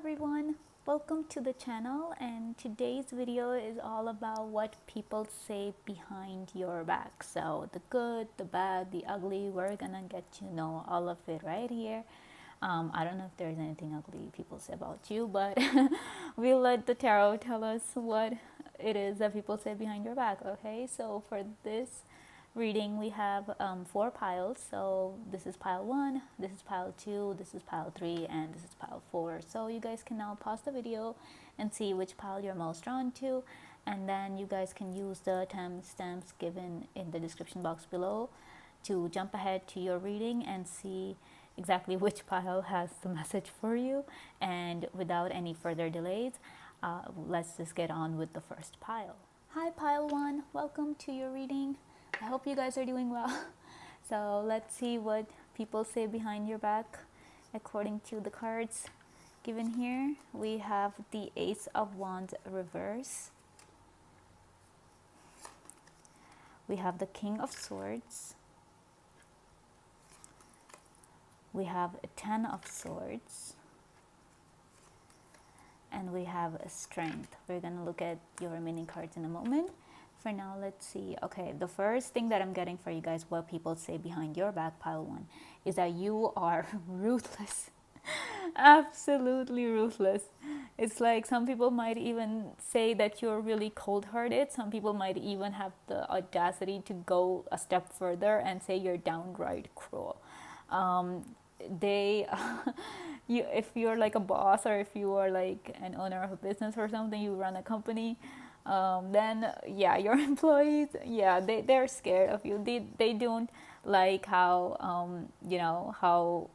everyone, welcome to the channel, and today's video is all about what people say behind your back. So the good, the bad, the ugly, we're gonna get to know all of it right here. I don't know if there's anything ugly people say about you, but we'll let the tarot tell us what it is that people say behind your back. Okay, so for this reading we have four piles. So this is pile 1, this is pile 2, this is pile 3, and this is pile 4. So you guys can now pause the video and see which pile you're most drawn to, and then you guys can use the timestamps given in the description box below to jump ahead to your reading and see exactly which pile has the message for you. And without any further delays, let's just get on with the first pile. Hi pile 1, welcome to your reading. I hope you guys are doing well. So let's see what people say behind your back according to the cards given here. We have the Ace of Wands reverse. We have the King of Swords. We have a Ten of Swords. And we have a Strength. We're going to look at your remaining cards in a moment. For now, let's see. Okay, the first thing that I'm getting for you guys, what people say behind your back, pile 1, is that you are ruthless. Absolutely ruthless. It's like some people might even say that you're really cold-hearted. Some people might even have the audacity to go a step further and say you're downright cruel. If you're like a boss, or if you are like an owner of a business or something, you run a company, then yeah, your employees, yeah, they're scared of you. They don't like how how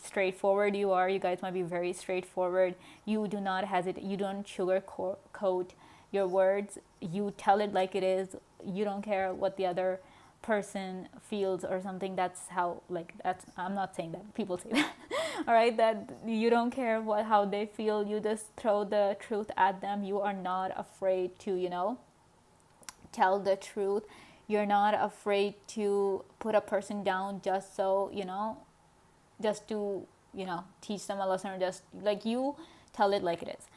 straightforward you are. You guys might be very straightforward. You do not hesitate. You don't sugarcoat your words. You tell it like it is. You don't care what the other person feels or something. That's how, like, that's, I'm not saying that, people say that. All right, that you don't care how they feel. You just throw the truth at them. You are not afraid to tell the truth. You're not afraid to put a person down just so just to teach them a lesson, or just like, you tell it like it is.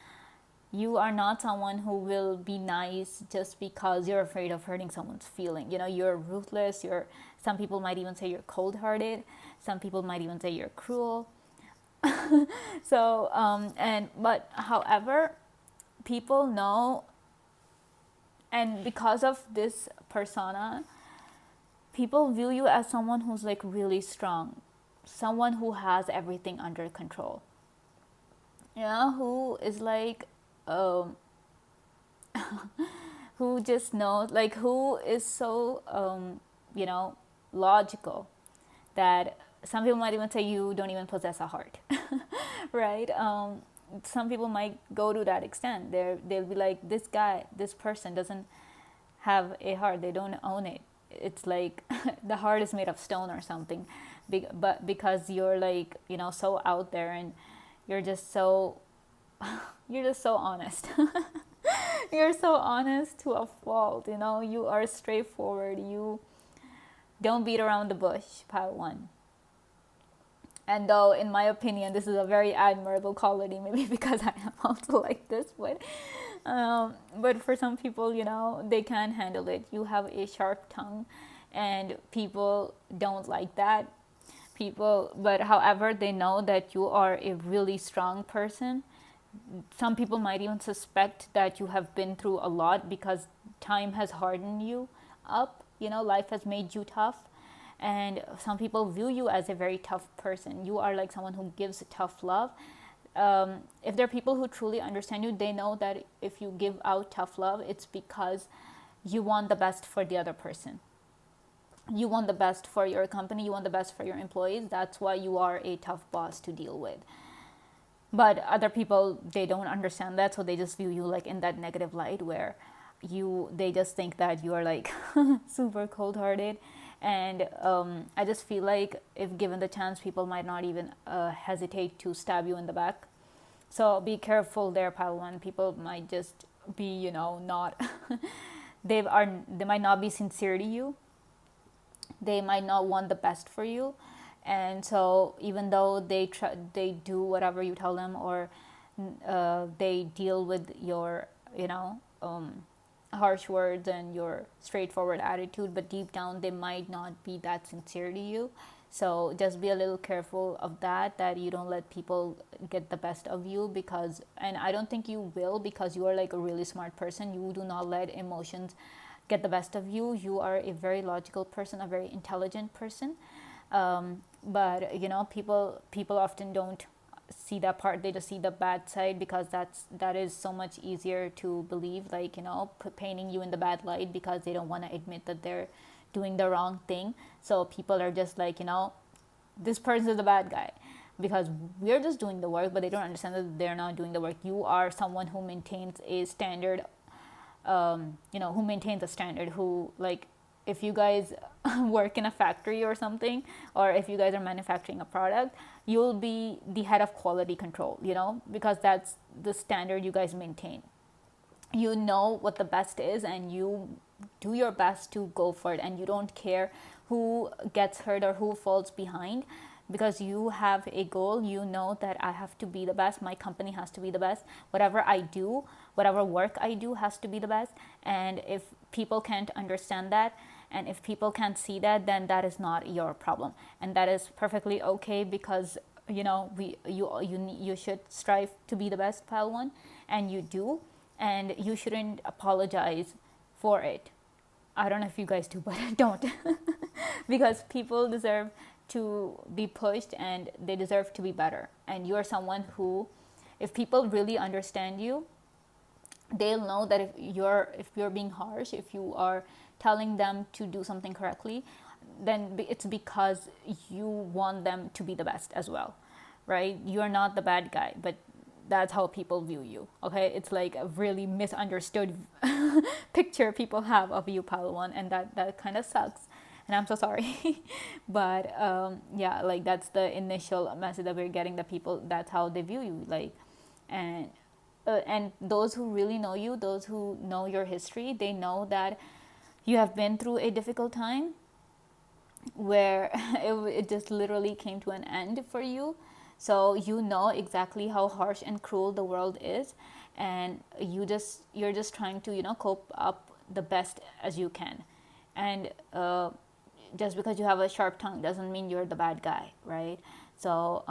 You are not someone who will be nice just because you're afraid of hurting someone's feeling. You're ruthless. Some people might even say you're cold-hearted. Some people might even say you're cruel. So but however, people know, and because of this persona, people view you as someone who's like really strong, someone who has everything under control, who is like who just knows, like, who is so logical that some people might even say you don't even possess a heart. Right? Some people might go to that extent. They'll be like, this person doesn't have a heart. They don't own it. It's like the heart is made of stone or something. But because you're like, so out there, and you're just so honest. You're so honest to a fault. You are straightforward. You don't beat around the bush, pile 1. And though, in my opinion, this is a very admirable quality, maybe because I am also like this, but for some people, they can't handle it. You have a sharp tongue, and people don't like that. But however, they know that you are a really strong person. Some people might even suspect that you have been through a lot because time has hardened you up. Life has made you tough. And some people view you as a very tough person. You are like someone who gives tough love. If there are people who truly understand you, they know that if you give out tough love, it's because you want the best for the other person. You want the best for your company. You want the best for your employees. That's why you are a tough boss to deal with. But other people, they don't understand that, so they just view you like in that negative light, where they just think that you are like super cold-hearted. And I just feel like, if given the chance, people might not even hesitate to stab you in the back. So be careful there, pile 1. People might just be, not they might not be sincere to you. They might not want the best for you. And so even though they do whatever you tell them, or they deal with your, harsh words and your straightforward attitude, but deep down they might not be that sincere to you. So just be a little careful of that you don't let people get the best of you, because, and I don't think you will, because you are like a really smart person. You do not let emotions get the best of you. You are a very logical person, a very intelligent person. But people often don't see that part. They just see the bad side, because that is so much easier to believe, like, painting you in the bad light, because they don't want to admit that they're doing the wrong thing. So people are just like, this person is the bad guy, because we're just doing the work, but they don't understand that they're not doing the work. You are someone who maintains a standard, who maintains a standard, who, like, if you guys work in a factory or something, or if you guys are manufacturing a product, you'll be the head of quality control, because that's the standard you guys maintain. You know what the best is, and you do your best to go for it, and you don't care who gets hurt or who falls behind, because you have a goal. You know that I have to be the best, my company has to be the best, whatever I do, whatever work I do has to be the best. And if people can't understand that, and if people can't see that, then that is not your problem, and that is perfectly okay, because you should strive to be the best, pile one, and you do, and you shouldn't apologize for it. I don't know if you guys do, but don't. Because people deserve to be pushed, and they deserve to be better. And you're someone who, if people really understand you, they'll know that if you're being harsh, if you are telling them to do something correctly, then it's because you want them to be the best as well, right? You're not the bad guy, but that's how people view you. Okay, it's like a really misunderstood picture people have of you, Palawan, and that kind of sucks, and I'm so sorry. But yeah, like, that's the initial message that we're getting, that people, that's how they view you, like. And those who really know you, those who know your history, they know that you have been through a difficult time, where it just literally came to an end for you. So you know exactly how harsh and cruel the world is, and you're just trying to cope up the best as you can. And just because you have a sharp tongue doesn't mean you're the bad guy, right? So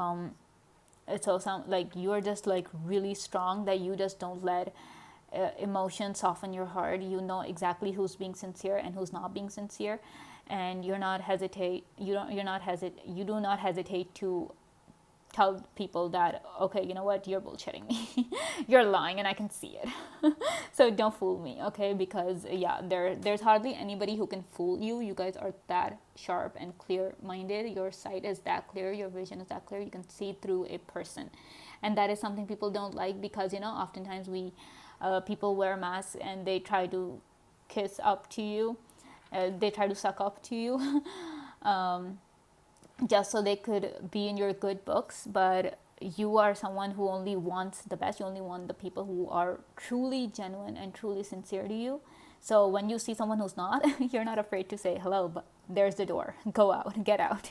it's also like you're just like really strong, that you just don't let emotions soften your heart. You know exactly who's being sincere and who's not being sincere, and you do not hesitate to tell people that, okay, you know what, you're bullshitting me. You're lying, and I can see it. So don't fool me, okay? Because yeah, there's hardly anybody who can fool you. You guys are that sharp and clear minded. Your sight is that clear, your vision is that clear. You can see through a person, and that is something people don't like, because oftentimes people wear masks, and they try to kiss up to you, they try to suck up to you. Just so they could be in your good books. But you are someone who only wants the best. You only want the people who are truly genuine and truly sincere to you. So when you see someone who's not, you're not afraid to say hello, but there's the door, go out, get out.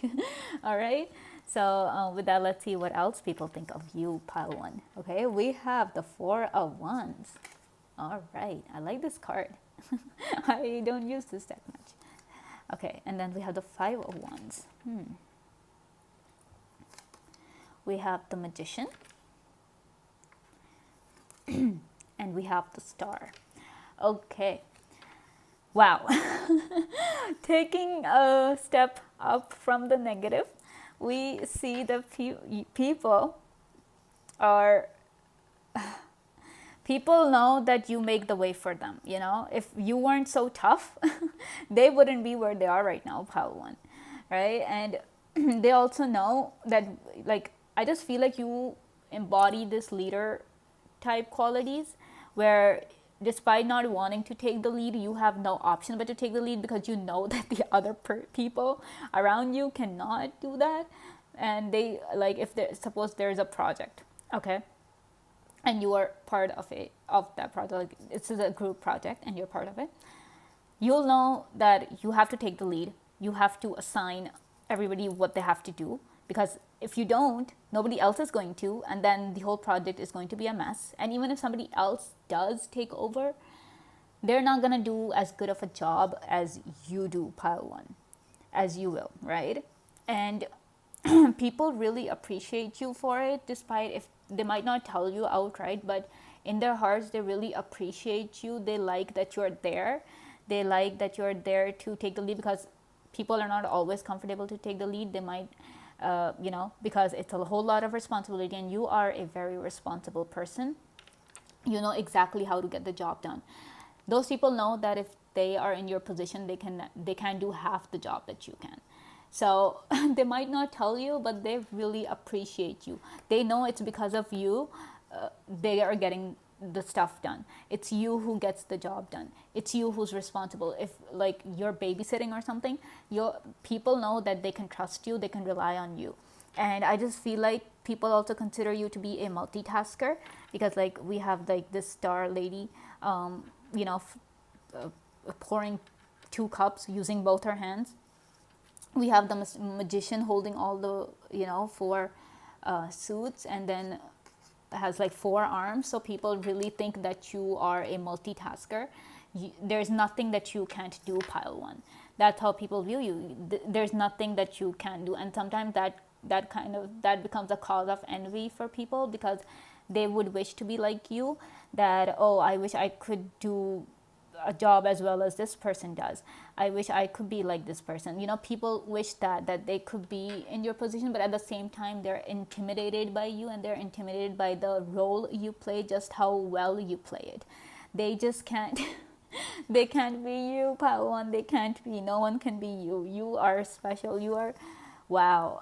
All right. So with that, let's see what else people think of you, pile one. Okay, we have the 4 of Wands. All right, I like this card. I don't use this that much. Okay, and then we have the 5 of Wands. We have the Magician, and we have the Star. Okay, wow. Taking a step up from the negative, we see the people know that you make the way for them. If you weren't so tough, they wouldn't be where they are right now, pile one, right? And they also know that, like, I just feel like you embody this leader type qualities, where despite not wanting to take the lead, you have no option but to take the lead, because you know that the other people around you cannot do that. And they, like, if suppose there's a project, okay, and you are part of that project, like this is a group project and you're part of it, you'll know that you have to take the lead. You have to assign everybody what they have to do, because if you don't, nobody else is going to, and then the whole project is going to be a mess. And even if somebody else does take over, they're not going to do as good of a job as you do, pile one, as you will, right? And people really appreciate you for it, despite if they might not tell you outright, but in their hearts they really appreciate you. They like that you're there. They like that you're there to take the lead, because people are not always comfortable to take the lead. They might because it's a whole lot of responsibility, and you are a very responsible person. You know exactly how to get the job done. Those people know that if they are in your position, they can do half the job that you can. So they might not tell you, but they really appreciate you. They know it's because of you they are getting the stuff done. It's you who gets the job done. It's you who's responsible. If like you're babysitting or something, your people know that they can trust you, they can rely on you. And I just feel like people also consider you to be a multitasker, because like we have like this star lady, pouring 2 cups using both her hands. We have the magician holding all the 4 suits, and then has like 4 arms. So people really think that you are a multitasker. There's nothing that you can't do, pile one. That's how people view you. There's nothing that you can't do. And sometimes that becomes a cause of envy for people, because they would wish to be like you, that, oh, I wish I could do a job as well as this person does. I wish I could be like this person. People wish that they could be in your position, but at the same time they're intimidated by you, and they're intimidated by the role you play, just how well you play it. They just can't they can't be you, pile one. They can't be. No one can be you. You are special. You are, wow.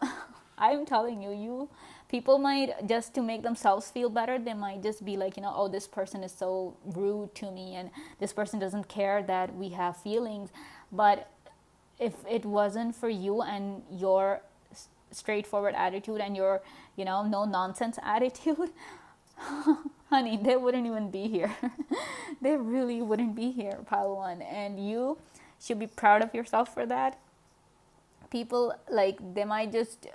I'm telling you, people might, just to make themselves feel better, they might just be like, oh, this person is so rude to me, and this person doesn't care that we have feelings. But if it wasn't for you and your straightforward attitude and your, no nonsense attitude, honey, they wouldn't even be here. They really wouldn't be here, pile one. And you should be proud of yourself for that. People, like, they might just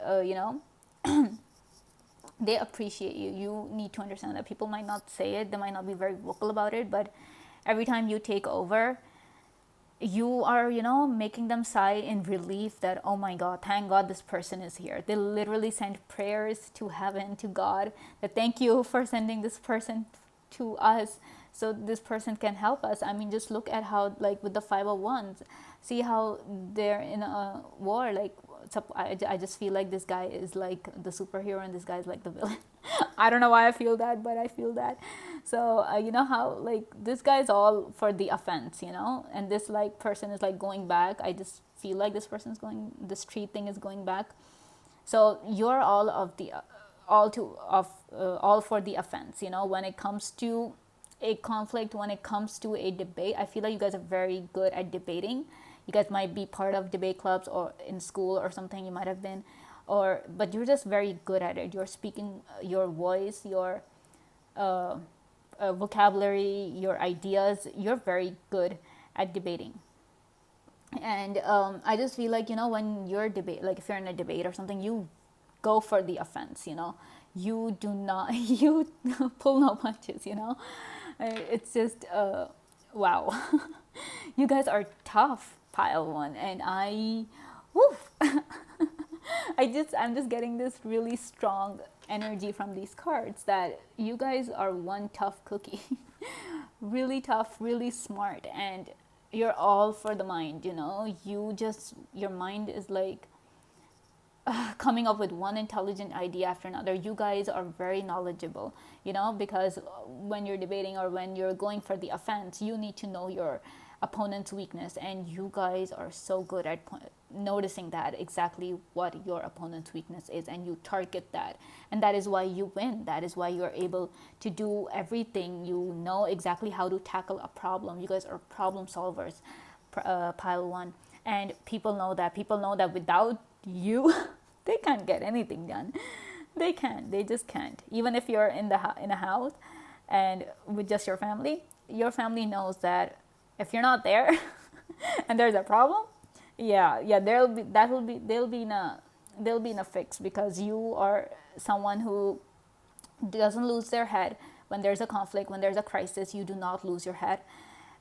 they appreciate you. You need to understand that people might not say it, they might not be very vocal about it, but every time you take over, you are, making them sigh in relief that, oh my God, thank God this person is here. They literally send prayers to heaven, to God, that thank you for sending this person to us, so this person can help us. I mean, just look at how, like, with the 501s, see how they're in a war. Like, I just feel like this guy is like the superhero and this guy is like the villain. I don't know why I feel that, but I feel that. So you know how, like, this guy is all for the offense, and this, like, person is like going back. I just feel like this street thing is going back. So you're all of the all for the offense. When it comes to a conflict, when it comes to a debate, I feel like you guys are very good at debating. You guys might be part of debate clubs or in school or something, you might have been, but you're just very good at it. You're speaking your voice, your vocabulary, your ideas. You're very good at debating. And I just feel like, when you're like, if you're in a debate or something, you go for the offense. You do not you pull no punches. It's just wow. You guys are tough, pile one. And woo, I'm just getting this really strong energy from these cards, that you guys are one tough cookie. Really tough, really smart, and you're all for the mind. Your mind is like coming up with one intelligent idea after another. You guys are very knowledgeable, because when you're debating or when you're going for the offense, you need to know your opponent's weakness, and you guys are so good at noticing that, exactly what your opponent's weakness is, and you target that, and that is why you win. That is why you're able to do everything. You know exactly how to tackle a problem. You guys are problem solvers, pile one. And people know that without you they can't get anything done. They just can't. Even if you're in a house and with just your family knows that if you're not there and there's a problem, Yeah, they'll be in a fix, because you are someone who doesn't lose their head when there's a conflict, when there's a crisis. You do not lose your head.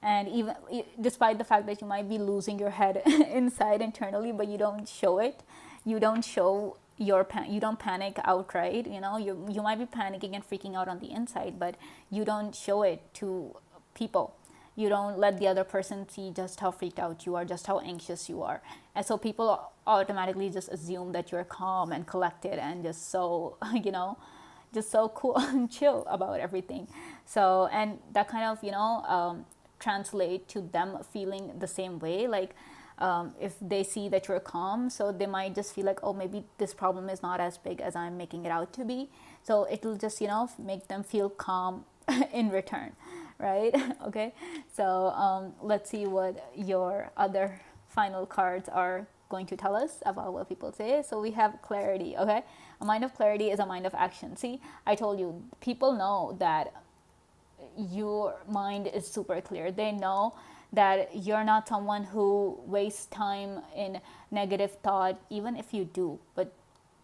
And even despite the fact that you might be losing your head inside internally, but you don't show it. You don't show you don't panic outright. You might be panicking and freaking out on the inside, but you don't show it to people. You don't let the other person see just how freaked out you are, just how anxious you are. And so people automatically just assume that you're calm and collected and just so just so cool and chill about everything. So, and that kind of translate to them feeling the same way. Like, if they see that you're calm, so they might just feel like, oh, maybe this problem is not as big as I'm making it out to be. So it'll just make them feel calm in return, right? Okay, so let's see what your other final cards are going to tell us about what people say. So we have clarity. Okay, a mind of clarity is a mind of action. See, I told you, people know that your mind is super clear. They know that you're not someone who wastes time in negative thought, even if you do, but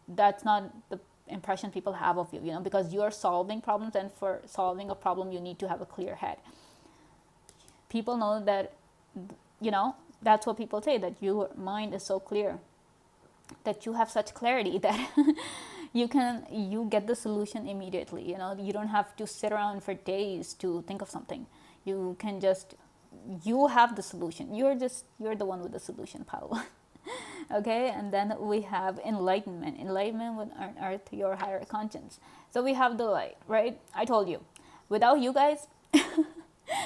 that's not the impression people have of you, because you're solving problems, and for solving a problem you need to have a clear head. People know that, that's what people say, that your mind is so clear, that you have such clarity that you get the solution immediately. You don't have to sit around for days to think of something. You can just, you have the solution. You're the one with the solution, Paul. Okay, and then we have enlightenment. Enlightenment would unearth your higher conscience. So we have the light, right? I told you, without you guys,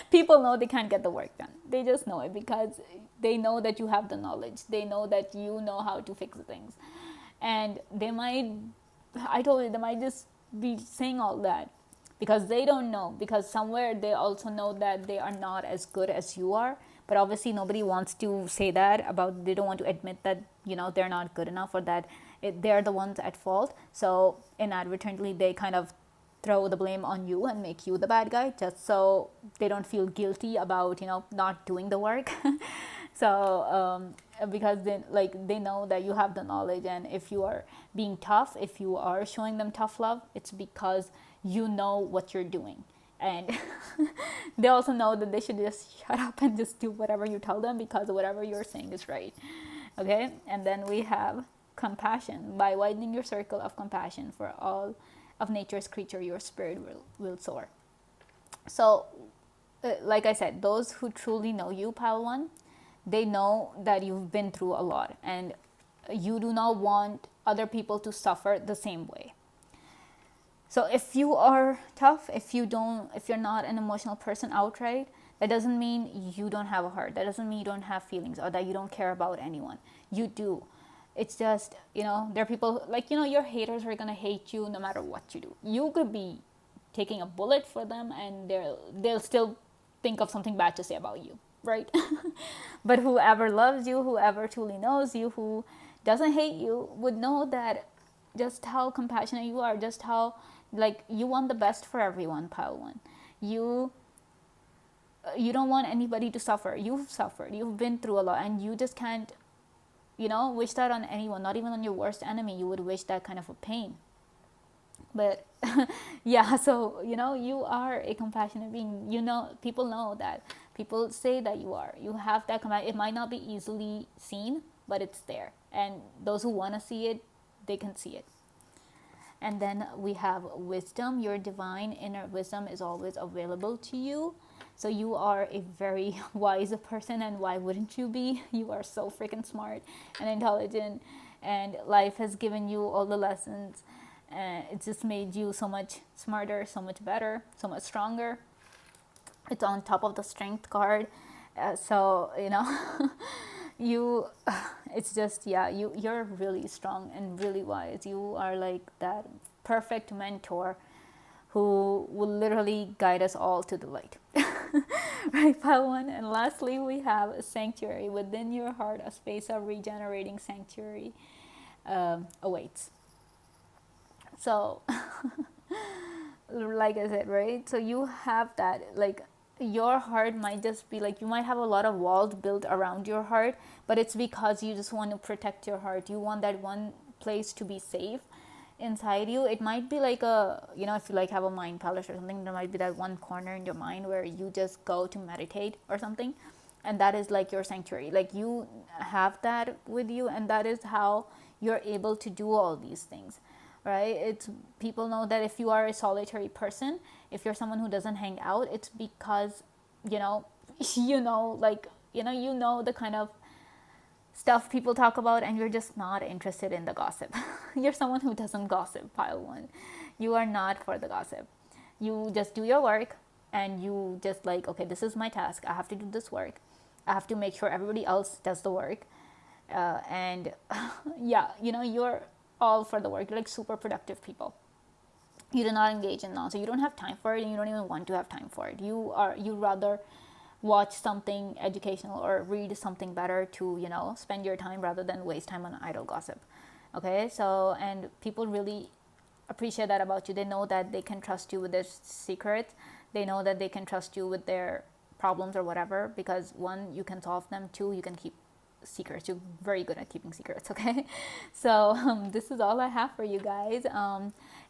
people know they can't get the work done. They just know it, because they know that you have the knowledge. They know that you know how to fix things. And I told you, they might just be saying all that because they don't know, because somewhere they also know that they are not as good as you are. But obviously nobody wants to say that about, they don't want to admit that, they're not good enough, or that they're the ones at fault. So inadvertently they kind of throw the blame on you and make you the bad guy, just so they don't feel guilty about not doing the work. So because they know that you have the knowledge, and if you are being tough, if you are showing them tough love, it's because you know what you're doing. And they also know that they should just shut up and just do whatever you tell them, because whatever you're saying is right. Okay, and then we have compassion. By widening your circle of compassion for all of nature's creature, your spirit will soar. So like I said, those who truly know you, Pile 1, they know that you've been through a lot, and you do not want other people to suffer the same way. So if you are tough, if you're not an emotional person outright, that doesn't mean you don't have a heart. That doesn't mean you don't have feelings, or that you don't care about anyone. You do. It's just, there are people, like, your haters are going to hate you no matter what you do. You could be taking a bullet for them, and they'll still think of something bad to say about you, right? But whoever loves you, whoever truly knows you, who doesn't hate you, would know that just how compassionate you are, just how, like, you want the best for everyone, Pile 1. You don't want anybody to suffer. You've suffered. You've been through a lot, and you just can't, wish that on anyone, not even on your worst enemy. You would wish that kind of a pain. But yeah, so you are a compassionate being. People know that. People say that you are. You have that compassion. It might not be easily seen, but it's there. And those who want to see it, they can see it. And then we have wisdom. Your divine inner wisdom is always available to you. So you are a very wise person, and why wouldn't you be? You are so freaking smart and intelligent, and life has given you all the lessons, and it's just made you so much smarter, so much better, so much stronger. It's on top of the strength card. So you, it's just, you're really strong and really wise. You are like that perfect mentor who will literally guide us all to the light. Right, Pile 1. And lastly, we have a sanctuary. Within your heart, a space of regenerating sanctuary awaits. So like I said, right, so you have that, like, your heart might just be like, you might have a lot of walls built around your heart, but it's because you just want to protect your heart. You want that one place to be safe inside you. It might be like a, if you like have a mind palace or something, there might be that one corner in your mind where you just go to meditate or something, and that is like your sanctuary. Like you have that with you, and that is how you're able to do all these things, right? It's, people know that if you are a solitary person, if you're someone who doesn't hang out, it's because you know the kind of stuff people talk about, and you're just not interested in the gossip. You're someone who doesn't gossip, pile one. You are not for the gossip. You just do your work, and you just like, okay, this is my task, I have to do this work, I have to make sure everybody else does the work. And yeah, you're all for the work. You're like super productive people. You do not engage in nonsense. You don't have time for it, and you don't even want to have time for it. You rather watch something educational or read something better to spend your time rather than waste time on idle gossip. Okay, so, and people really appreciate that about you. They know that they can trust you with their secrets. They know that they can trust you with their problems or whatever, because one, you can solve them. Two, you can keep secrets. You're very good at keeping secrets. Okay, so this is all I have for you guys.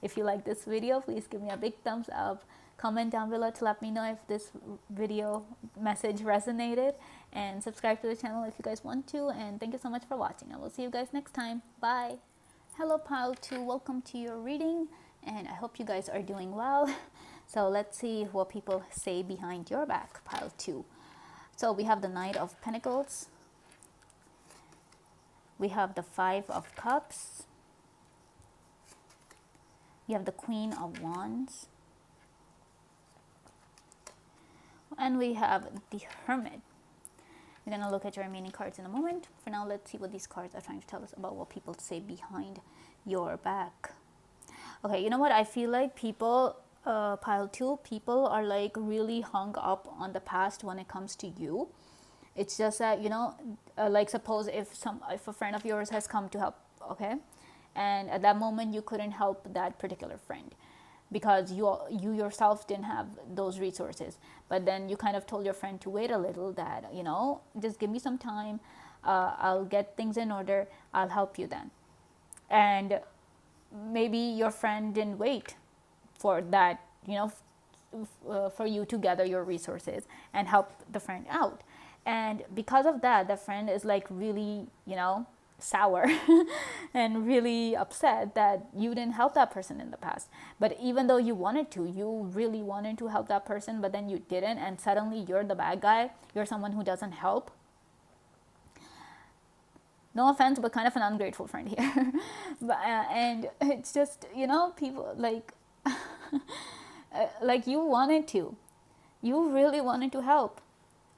If you like this video, please give me a big thumbs up. Comment down below to let me know if this video message resonated, and subscribe to the channel if you guys want to. And thank you so much for watching. I will see you guys next time. Bye. Hello pile 2, welcome to your reading, and I hope you guys are doing well. So let's see what people say behind your back, pile 2. So we have the Knight of Pentacles, we have the Five of Cups, you have the Queen of Wands, and we have the Hermit. We're going to look at your remaining cards in a moment. For now, let's see what these cards are trying to tell us about what people say behind your back. Okay, you know what? I feel like people, pile 2, people are like really hung up on the past when it comes to you. It's just that, like suppose if a friend of yours has come to help, okay? And at that moment, you couldn't help that particular friend, because you yourself didn't have those resources. But then you kind of told your friend to wait a little, that just give me some time, I'll get things in order, I'll help you then. And maybe your friend didn't wait for that, for you to gather your resources and help the friend out. And because of that, the friend is like really sour and really upset that you didn't help that person in the past. But even though you wanted to, you really wanted to help that person, but then you didn't, and suddenly you're the bad guy, you're someone who doesn't help. No offense, but kind of an ungrateful friend here. But, and it's just, people like like you really wanted to help,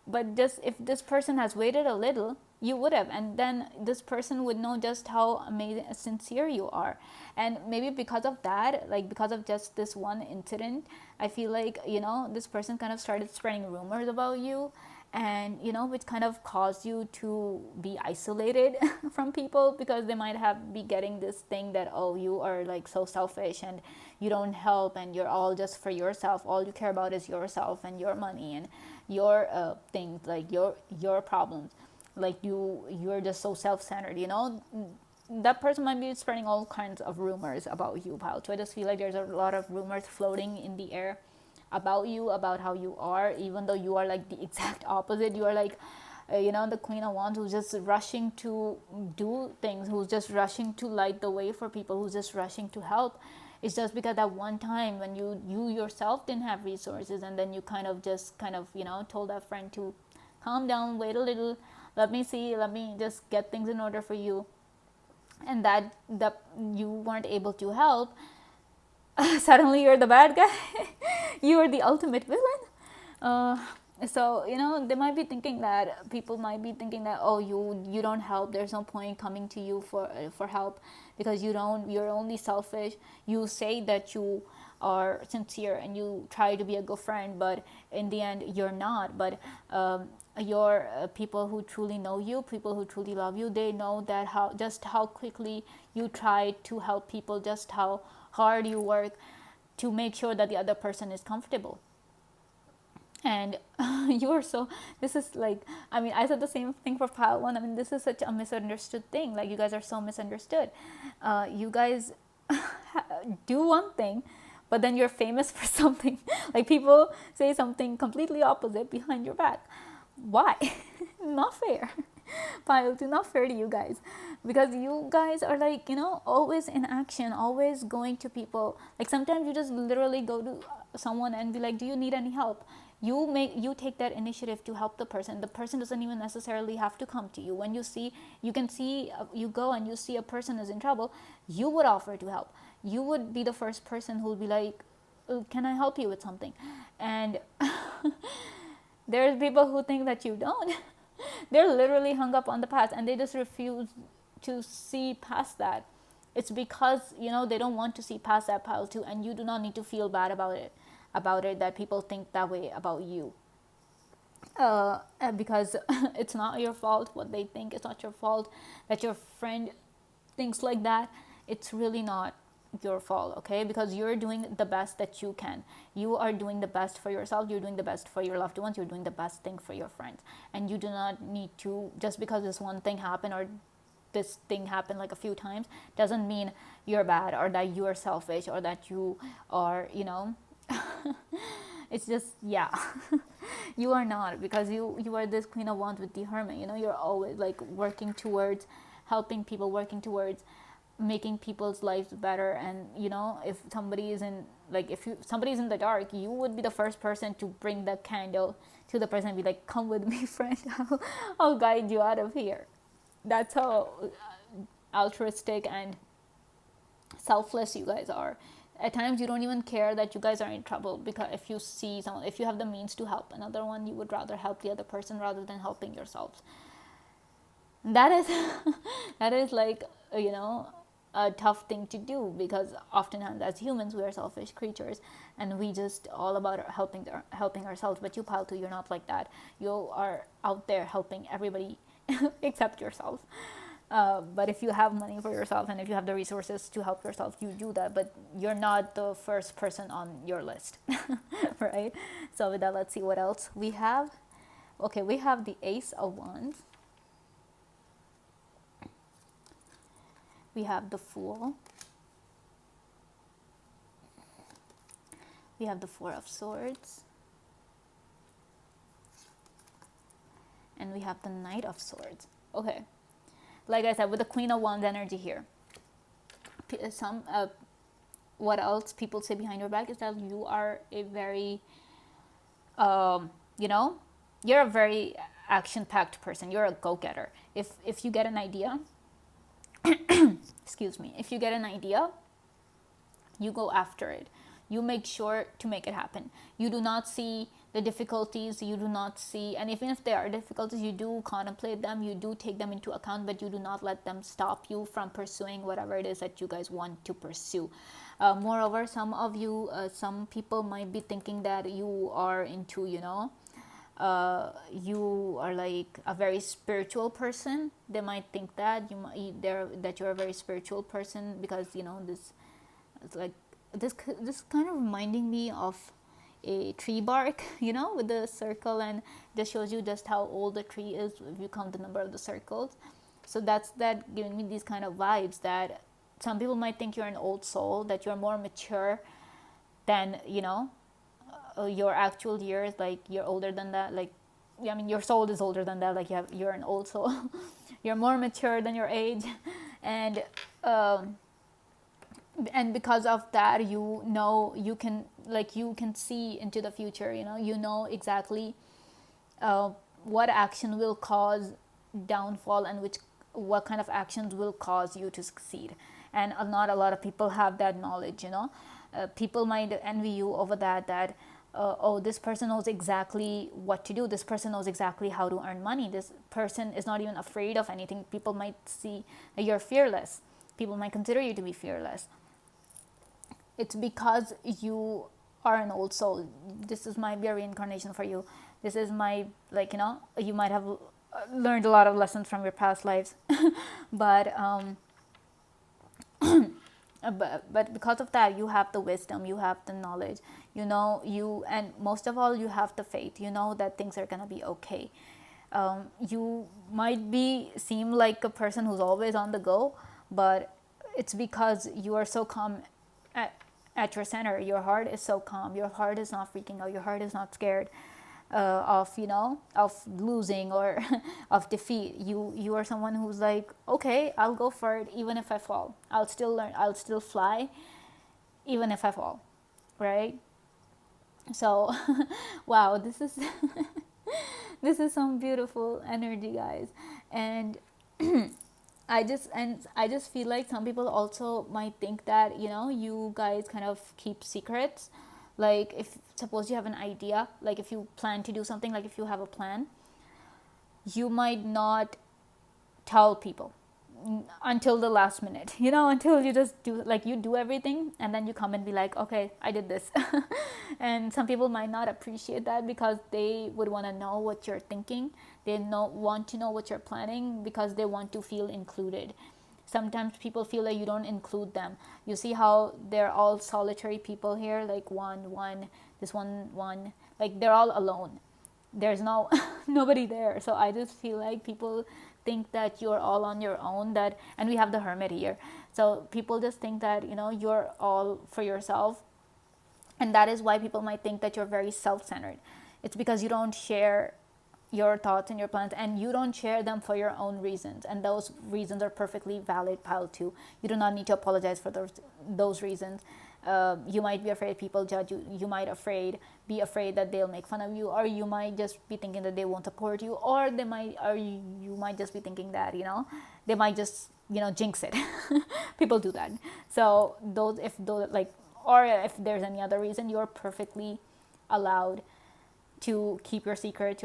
but just if this person has waited a little, you would have, and then this person would know just how amazing, sincere you are. And maybe because of that, like because of just this one incident, I feel like this person kind of started spreading rumors about you, and which kind of caused you to be isolated from people, because they might be getting this thing that, oh, you are like so selfish and you don't help, and you're all just for yourself, all you care about is yourself and your money and your things, like your problems, like you're just so self-centered. That person might be spreading all kinds of rumors about you, pal. So I just feel like there's a lot of rumors floating in the air about you, about how you are, even though you are like the exact opposite. You are like the Queen of Wands, who's just rushing to do things, who's just rushing to light the way for people, who's just rushing to help. It's just because that one time when you yourself didn't have resources, and then you kind of told that friend to calm down, wait a little, let me just get things in order for you, and that you weren't able to help. Suddenly you're the bad guy. You are the ultimate villain. So they might be thinking that, people might be thinking that, oh, you don't help, there's no point coming to you for help, because you're only selfish. You say that you are sincere and you try to be a good friend, but in the end you're not. But your people who truly know you, people who truly love you, they know that how quickly you try to help people, just how hard you work to make sure that the other person is comfortable. And you are so, this is like, I mean, I said the same thing for pile one. I mean, this is such a misunderstood thing. Like, you guys are so misunderstood. You guys do one thing, but then you're famous for something. Like, people say something completely opposite behind your back. Why? Not fair. Pile two, not fair to you guys, because you guys are like, always in action, always going to people. Like, sometimes you just literally go to someone and be like, do you need any help? You take that initiative to help the person. The person doesn't even necessarily have to come to you. When you can see, you go and you see a person is in trouble, you would offer to help. You would be the first person who will be like, can I help you with something? And there's people who think that you don't. They're literally hung up on the past, and they just refuse to see past that. It's because, they don't want to see past that pile too, and you do not need to feel bad about it that people think that way about you. Because it's not your fault what they think. It's not your fault that your friend thinks like that. It's really not your fault, okay? Because you're doing the best that you can. You are doing the best for yourself. You're doing the best for your loved ones. You're doing the best thing for your friends. And you do not need to, just because this one thing happened or this thing happened like a few times, doesn't mean you're bad or that you are selfish or that you are, it's just, yeah. You are not, because you are this Queen of Wands with the Hermit. You're always like working towards helping people, working towards making people's lives better. And if somebody is in, like, if somebody's in the dark, you would be the first person to bring the candle to the person and be like, come with me, friend. I'll guide you out of here. That's how altruistic and selfless you guys are. At times you don't even care that you guys are in trouble, because if you see someone, if you have the means to help another one, you would rather help the other person rather than helping yourselves. That is that is like, a tough thing to do, because oftentimes as humans we are selfish creatures and we just all about helping ourselves. But you, pile two, you're not like that. You are out there helping everybody except yourself. But if you have money for yourself and if you have the resources to help yourself, you do that. But you're not the first person on your list, right? So with that, let's see what else we have. Okay, we have the Ace of Wands. We have the Fool. We have the Four of Swords. And we have the Knight of Swords. Okay. Like I said, with the Queen of Wands energy here. What else people say behind your back is that you are a very, you're a very action-packed person. You're a go-getter. If you get an idea, excuse me, if you get an idea, you go after it. You make sure to make it happen. You do not see the difficulties, you do not see, and even if there are difficulties, you do contemplate them, you do take them into account, but you do not let them stop you from pursuing whatever it is that you guys want to pursue. Moreover, some of you, some people might be thinking that you are into, you are like a very spiritual person. They might think that that you're a very spiritual person, because this, it's like this kind of reminding me of a tree bark, with the circle, and this shows you just how old the tree is if you count the number of the circles. So that's that giving me these kind of vibes that some people might think you're an old soul, that you're more mature than your actual years. Like, you're older than that. Like, I mean, your soul is older than that. Like, you're an old soul. You're more mature than your age, and because of that, you can see into the future. You know exactly what action will cause downfall and what kind of actions will cause you to succeed. And not a lot of people have that knowledge. People might envy you over that oh, this person knows exactly what to do, this person knows exactly how to earn money, this person is not even afraid of anything. People might see that you're fearless. People might consider you to be fearless. It's because you are an old soul. This might be a reincarnation for you. This is my, you might have learned a lot of lessons from your past lives. But but because of that, you have the wisdom, you have the knowledge, you know, you, and most of all, you have the faith, you know that things are going to be okay. You might be seem like a person who's always on the go, but it's because you are so calm at, at your center. Your heart is so calm, your heart is not freaking out, your heart is not scared of, you know, of losing or of defeat. You are someone who's like, okay, I'll go for it even if I fall, I'll still learn, I'll still fly even if I fall, right? So wow, this is this is some beautiful energy, guys. And I just feel like some people also might think that, you know, you guys kind of keep secrets. Like, if suppose you have an idea, like if you plan to do something, like if you have a plan, you might not tell people until the last minute, you know, until you just do, like, you do everything and then you come and be like, okay, I did this. And some people might not appreciate that because they would want to know what you're thinking, they want to know what you're planning because they want to feel included. Sometimes people feel like you don't include them. You see how they're all solitary people here, like one, like they're all alone, there's no nobody there. So I just feel like people think that you're all on your own, that, and we have the hermit here, so people just think that, you know, you're all for yourself. And that is why people might think that you're very self-centered. It's because you don't share your thoughts and your plans, and you don't share them for your own reasons, and those reasons are perfectly valid, pile too. You do not need to apologize for those reasons. You might be afraid people judge you, you might be afraid that they'll make fun of you, or you might just be thinking that they won't support you, or you might just be thinking that, you know, they might just, you know, jinx it. People do that. So those, like, or if there's any other reason, you're perfectly allowed to keep your secret.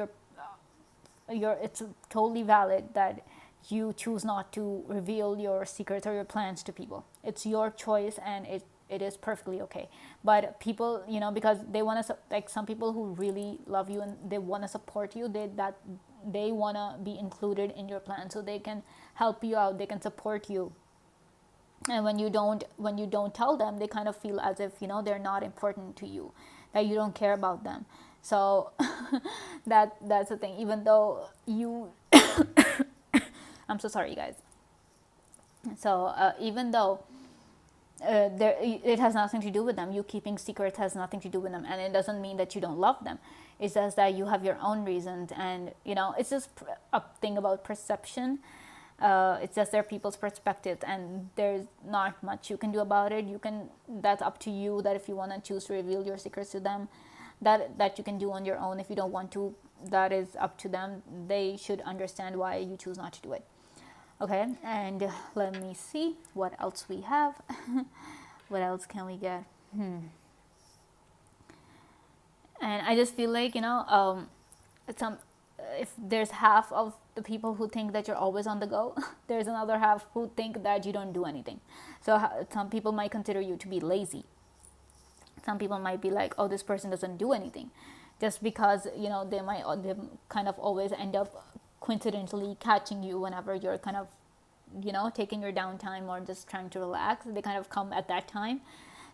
It's totally valid that you choose not to reveal your secrets or your plans to people. It's your choice, and it is perfectly okay. But people, you know, because they want to, like, some people who really love you and they want to support you, they want to be included in your plan, so they can help you out, they can support you. And when you don't tell them, they kind of feel as if, you know, they're not important to you, that you don't care about them. So that's the thing. Even though you I'm so sorry, you guys. So even though it has nothing to do with them, you keeping secrets has nothing to do with them, and it doesn't mean that you don't love them. It's just that you have your own reasons, and, you know, it's just a thing about perception. It's just their people's perspective, and there's not much you can do about it. That's up to you, that if you want to choose to reveal your secrets to them, that you can do on your own. If you don't want to, that is up to them. They should understand why you choose not to do it. Okay, and let me see what else we have. What else can we get? And I just feel like, you know, some if there's half of the people who think that you're always on the go, there's another half who think that you don't do anything. So some people might consider you to be lazy. Some people might be like, oh, this person doesn't do anything, just because, you know, they kind of always end up coincidentally catching you whenever you're kind of, you know, taking your downtime or just trying to relax. They kind of come at that time.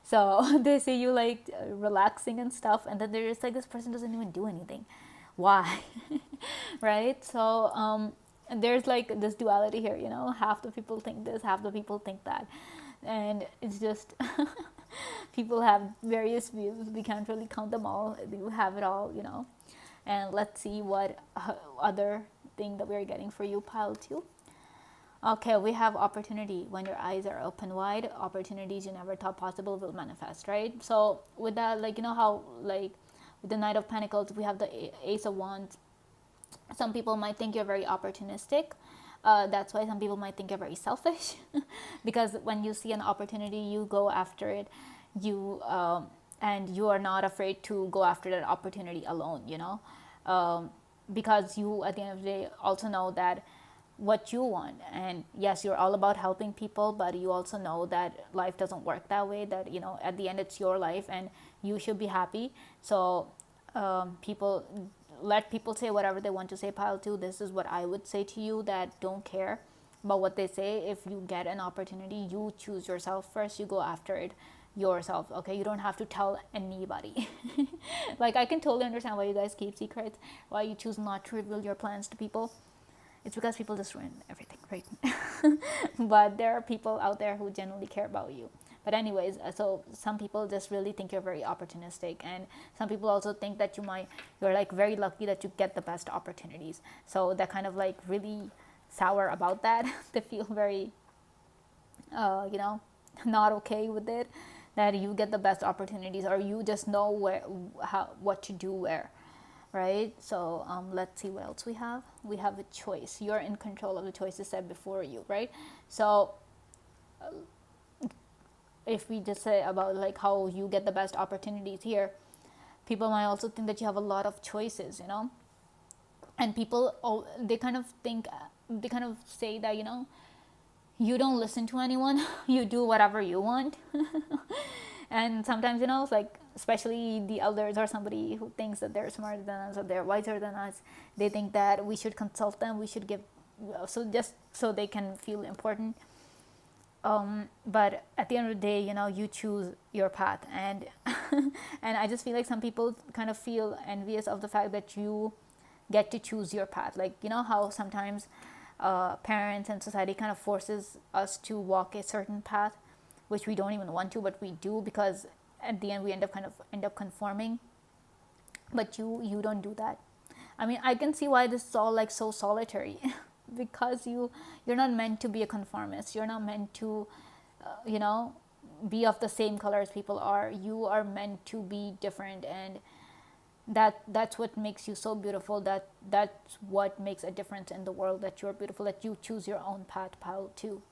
So they see you, like, relaxing and stuff, and then they're just like, this person doesn't even do anything, why? Right? So there's like this duality here, you know, half the people think this, half the people think that, and it's just people have various views. We can't really count them all. We have it all, you know. And let's see what other thing that we're getting for you, pile 2. Okay, we have opportunity. When your eyes are open wide, opportunities you never thought possible will manifest, right? So with that, like, you know how, like, with the Knight of Pentacles, we have the Ace of Wands. Some people might think you're very opportunistic. That's why some people might think you're very selfish. Because when you see an opportunity, you go after it. And you are not afraid to go after that opportunity alone, you know. Because you, at the end of the day, also know that what you want. And yes, you're all about helping people, but you also know that life doesn't work that way, that, you know, at the end it's your life and you should be happy. So let people say whatever they want to say, pile 2. This is what I would say to you, that don't care But what they say, if you get an opportunity, you choose yourself first, you go after it yourself. Okay, you don't have to tell anybody. Like, I can totally understand why you guys keep secrets, why you choose not to reveal your plans to people. It's because people just ruin everything, right? But there are people out there who genuinely care about you. But anyways, so some people just really think you're very opportunistic, and some people also think that you're like very lucky that you get the best opportunities. So they're kind of like really sour about that. They feel very, you know, not okay with it, that you get the best opportunities, or you just know what to do where, right? So let's see what else we have. We have a choice. You're in control of the choices set before you, right? So if we just say about like how you get the best opportunities here, people might also think that you have a lot of choices, you know. And people, they kind of think, they kind of say that, you know, you don't listen to anyone, you do whatever you want. And sometimes, you know, it's like, especially the elders or somebody who thinks that they're smarter than us or they're wiser than us, they think that we should consult them, we should give, so just so they can feel important. But at the end of the day, you know, you choose your path. And and I just feel like some people kind of feel envious of the fact that you get to choose your path. Like, you know how sometimes parents and society kind of forces us to walk a certain path, which we don't even want to, but we do, because at the end we end up conforming. But you don't do that. I mean, I can see why this is all like so solitary. Because you're not meant to be a conformist, you're not meant to you know, be of the same color as people are. You are meant to be different, and that's what makes you so beautiful. That's what makes a difference in the world, that you're beautiful, that you choose your own path, pile too.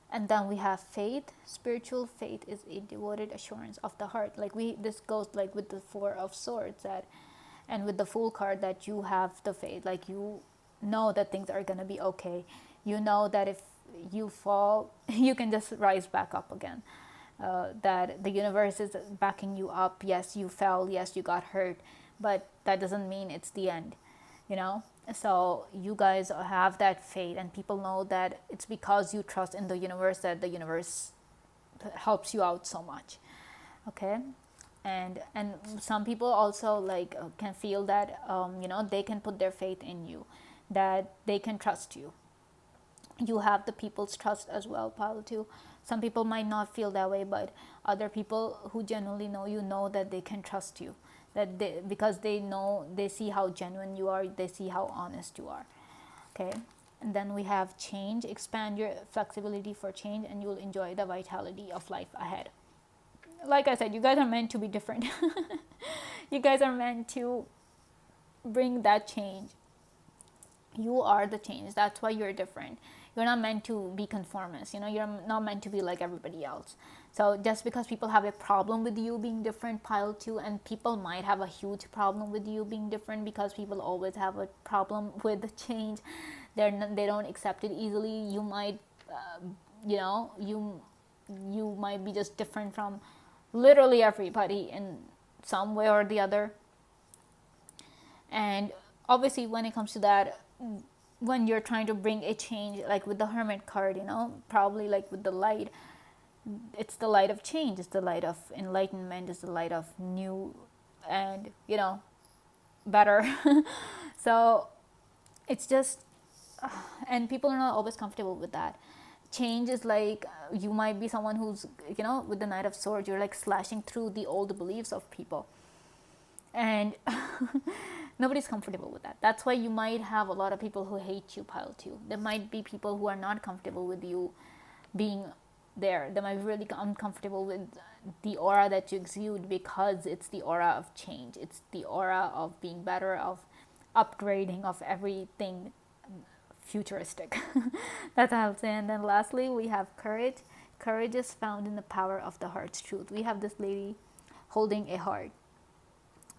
And then we have faith. Spiritual faith is a devoted assurance of the heart. Like, this goes like with the Four of Swords, that, and with the Fool card, that you have the faith. Like, you know that things are gonna be okay. You know that if you fall, you can just rise back up again. That the universe is backing you up. Yes, you fell. Yes, you got hurt, but that doesn't mean it's the end. You know. So you guys have that faith, and people know that it's because you trust in the universe that the universe helps you out so much. Okay. And some people also like can feel that you know, they can put their faith in you, that they can trust you. You have the people's trust as well, pile too. Some people might not feel that way, but other people who genuinely know you know that they can trust you, that because they know, they see how genuine you are, they see how honest you are. Okay. And then we have change. Expand your flexibility for change, and you'll enjoy the vitality of life ahead. Like I said, you guys are meant to be different. You guys are meant to bring that change. You are the change. That's why you're different. You're not meant to be conformist. You know, you're not meant to be like everybody else. So just because people have a problem with you being different, pile two, and people might have a huge problem with you being different, because people always have a problem with the change. They don't accept it easily. You might, you know, you might be just different from literally everybody in some way or the other. And obviously, when it comes to that, when you're trying to bring a change, like with the Hermit card, you know, probably like with the light, it's the light of change, it's the light of enlightenment, it's the light of new and, you know, better. So it's just, and people are not always comfortable with that. Change is like, you might be someone who's, you know, with the Knight of Swords, you're like slashing through the old beliefs of people, and nobody's comfortable with that. That's why you might have a lot of people who hate you, pile two. There might be people who are not comfortable with you being there. They might be really uncomfortable with the aura that you exude, because it's the aura of change. It's the aura of being better, of upgrading, of everything futuristic. That's how I'll say. And then lastly, we have courage. Courage is found in the power of the heart's truth. We have this lady holding a heart.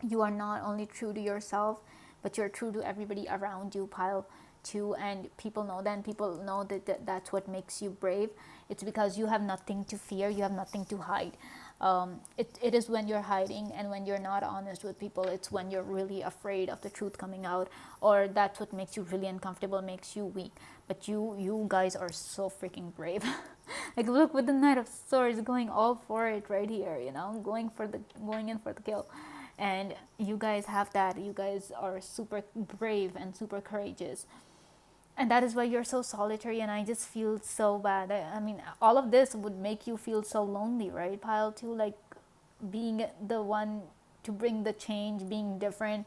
You are not only true to yourself, but you're true to everybody around you, pile two. And people know that, and people know that that's what makes you brave. It's because you have nothing to fear, you have nothing to hide. It is when you're hiding and when you're not honest with people. It's when you're really afraid of the truth coming out, or that's what makes you really uncomfortable, makes you weak. But you guys are so freaking brave. Like, look, with the Knight of Swords going all for it right here, going in for the kill. And you guys have that. You guys are super brave and super courageous, and that is why you're so solitary. And I just feel so bad. I mean, all of this would make you feel so lonely, right, pile 2? Like, being the one to bring the change, being different,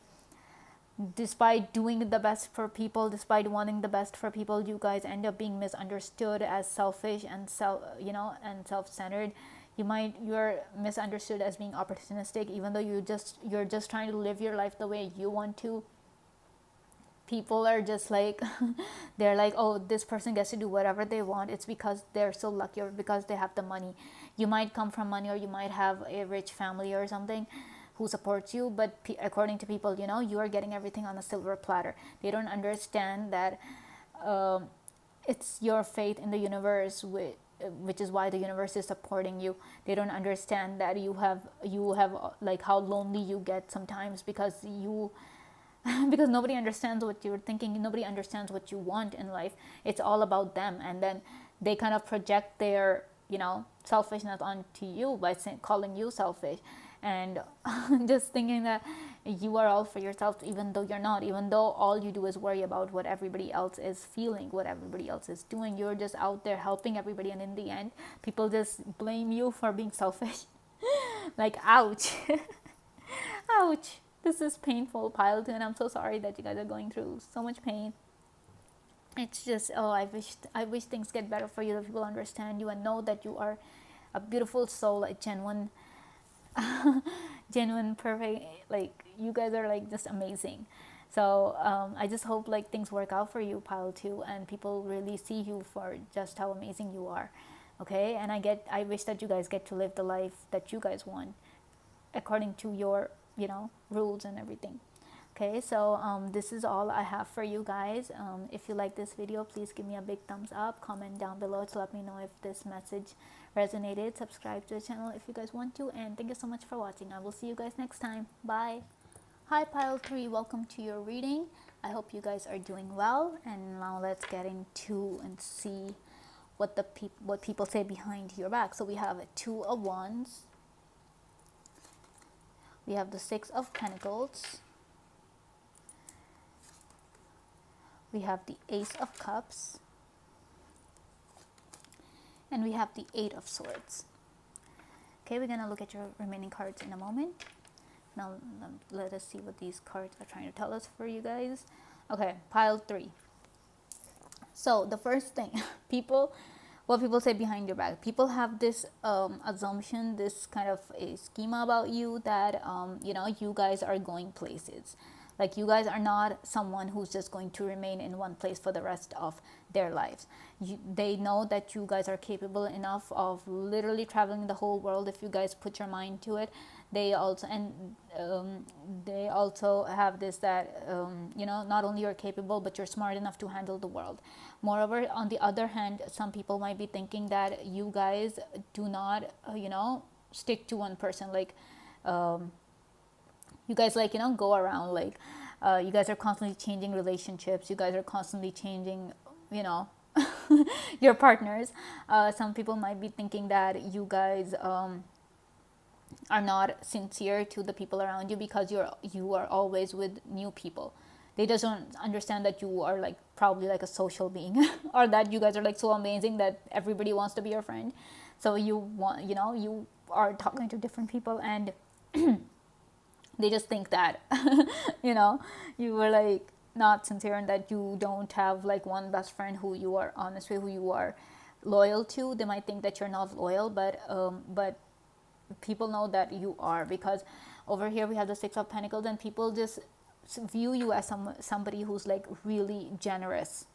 despite doing the best for people, despite wanting the best for people, you guys end up being misunderstood as selfish and self-centered. You're misunderstood as being opportunistic, even though you're just trying to live your life the way you want to. People are just like they're like, oh, this person gets to do whatever they want. It's because they're so lucky, or because they have the money. You might come from money, or you might have a rich family or something who supports you, but according to people, you are getting everything on a silver platter. They don't understand that it's your faith in the universe, which is why the universe is supporting you. They don't understand that you have like how lonely you get sometimes, because because nobody understands what you're thinking. Nobody understands what you want in life. It's all about them, and then they kind of project their selfishness onto you by calling you selfish, and just thinking that you are all for yourself, even though you're not. Even though all you do is worry about what everybody else is feeling, what everybody else is doing. You're just out there helping everybody, and in the end, people just blame you for being selfish. Like, ouch. Ouch. This is painful, pile 2, and I'm so sorry that you guys are going through so much pain. It's just, oh, I wish things get better for you, that people understand you and know that you are a beautiful soul, a genuine genuine, perfect. Like, you guys are like just amazing. So I just hope like things work out for you, pile 2, and people really see you for just how amazing you are. Okay, and I wish that you guys get to live the life that you guys want, according to your rules and everything. Okay, so this is all I have for you guys. If you like this video, please give me a big thumbs up. Comment down below to let me know if this message resonated. Subscribe to the channel if you guys want to, and thank you so much for watching. I will see you guys next time. Bye. Hi, pile 3, welcome to your reading. I hope you guys are doing well, and now let's get into and see what what people say behind your back. So we have a 2 of Wands, we have the 6 of Pentacles, we have the Ace of Cups, and we have the 8 of Swords. Okay, we're gonna look at your remaining cards in a moment. Now let us see what these cards are trying to tell us for you guys. Okay, pile 3. So the first thing, what people say behind your back, people have this assumption, this kind of a schema about you, that you guys are going places. Like, you guys are not someone who's just going to remain in one place for the rest of their lives. They know that you guys are capable enough of literally traveling the whole world if you guys put your mind to it. They also have this, that not only you're capable, but you're smart enough to handle the world. Moreover, on the other hand, some people might be thinking that you guys do not stick to one person. Like, you guys go around, like you guys are constantly changing relationships, you guys are constantly changing your partners. Some people might be thinking that you guys are not sincere to the people around you, because you are always with new people. They just don't understand that you are like probably like a social being or that you guys are like so amazing that everybody wants to be your friend. So you are talking to different people, and they just think that you were like not sincere, and that you don't have like one best friend who you are honest with, who you are loyal to. They might think that you're not loyal, but people know that you are, because over here we have the 6 of Pentacles, and people just view you as somebody who's like really generous.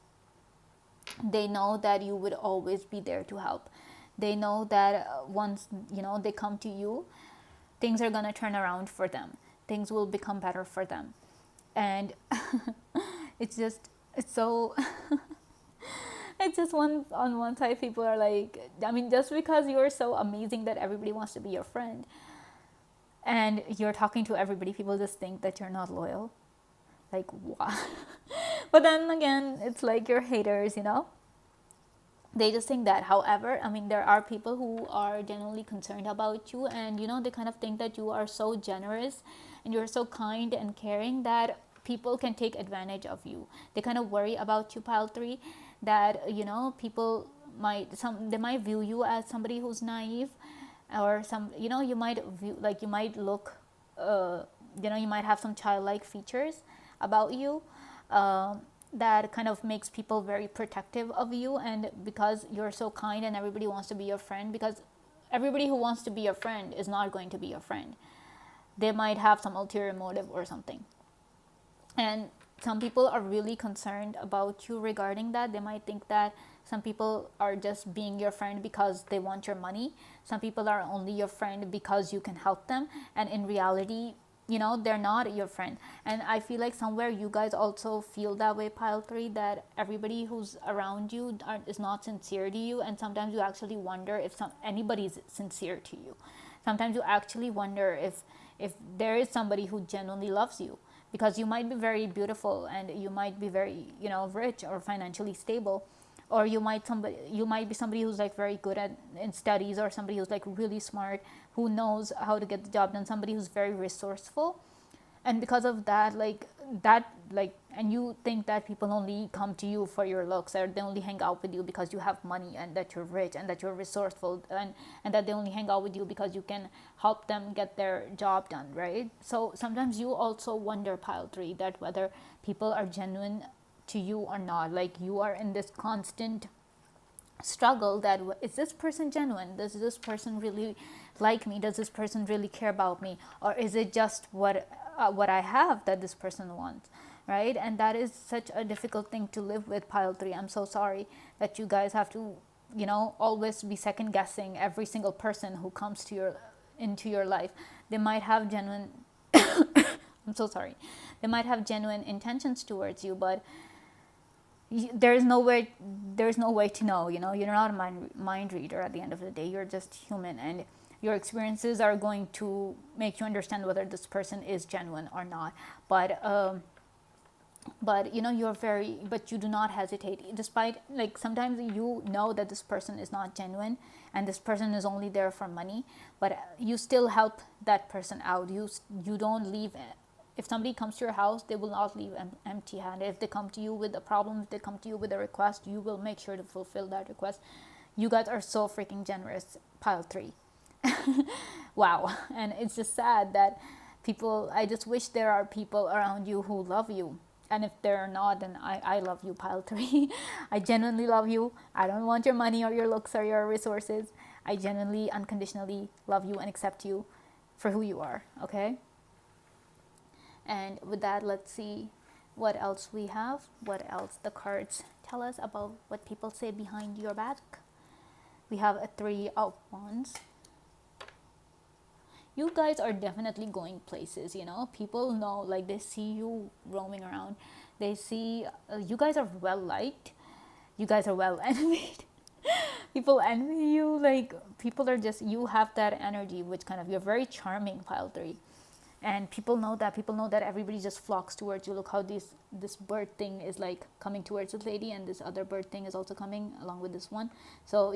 They know that you would always be there to help. They know that once they come to you, things are gonna turn around for them. Things will become better for them. And it's so It's just one on one side, people are like, I mean, just because you're so amazing that everybody wants to be your friend and you're talking to everybody, people just think that you're not loyal. Like, wow. But then again, it's like your haters, they just think that. However, I mean, there are people who are genuinely concerned about you, and they kind of think that you are so generous and you're so kind and caring that people can take advantage of you. They kind of worry about you, pile 3, that people they might view you as somebody who's naive, or you might view, like, you might look, you might have some childlike features about you, that kind of makes people very protective of you. And because you're so kind and everybody wants to be your friend, because everybody who wants to be your friend is not going to be your friend. They might have some ulterior motive or something. And some people are really concerned about you regarding that. They might think that some people are just being your friend because they want your money. Some people are only your friend because you can help them. And in reality, they're not your friend. And I feel like somewhere you guys also feel that way, pile 3, that everybody who's around you is not sincere to you. And sometimes you actually wonder if anybody's sincere to you. Sometimes you actually wonder if there is somebody who genuinely loves you, because you might be very beautiful and you might be very rich or financially stable, or you might be somebody who's like very good in studies, or somebody who's like really smart, who knows how to get the job done, somebody who's very resourceful. And because of that, and you think that people only come to you for your looks, or they only hang out with you because you have money and that you're rich and that you're resourceful, and that they only hang out with you because you can help them get their job done, right? So sometimes you also wonder, pile 3, that whether people are genuine to you or not. Like, you are in this constant struggle that, is this person genuine? Does this person really like me? Does this person really care about me? Or is it just what I have that this person wants, right? And that is such a difficult thing to live with, pile 3. I'm so sorry that you guys have to always be second guessing every single person who comes into your life. They might have genuine I'm so sorry. They might have genuine intentions towards you, but there's no way to know. You're not a mind reader. At the end of the day, you're just human, and your experiences are going to make you understand whether this person is genuine or not. But you do not hesitate, despite, like, sometimes that this person is not genuine and this person is only there for money, but you still help that person out. You don't leave. If somebody comes to your house, they will not leave empty handed. If they come to you with a problem, if they come to you with a request, you will make sure to fulfill that request. You guys are so freaking generous, pile 3. Wow. And it's just sad that I just wish there are people around you who love you. And if they're not, then I love you, pile 3. I genuinely love you. I don't want your money or your looks or your resources. I genuinely, unconditionally love you and accept you for who you are, okay? And with that, let's see what else we have. What else the cards tell us about what people say behind your back. We have a 3 of Wands. You guys are definitely going places, People know, like, they see you roaming around. They see you guys are well liked. You guys are well envied. People envy you. Like, you have that energy, which kind of, you're very charming, pile 3. And people know that everybody just flocks towards you. Look how this bird thing is like coming towards this lady, and this other bird thing is also coming along with this one. So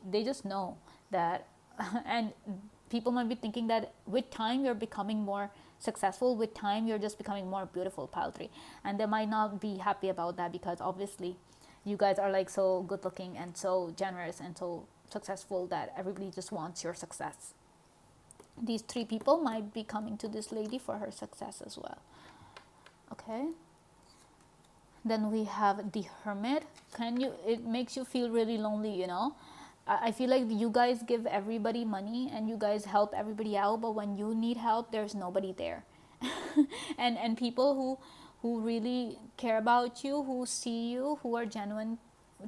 they just know that. And people might be thinking that with time you're becoming more successful, with time you're just becoming more beautiful, pile 3. And they might not be happy about that, because obviously you guys are like so good looking and so generous and so successful that everybody just wants your success. These 3 people might be coming to this lady for her success as well. Okay. Then we have the Hermit. It makes you feel really lonely, I feel like you guys give everybody money and you guys help everybody out, but when you need help, there's nobody there. and people who really care about you, who see you, who are genuine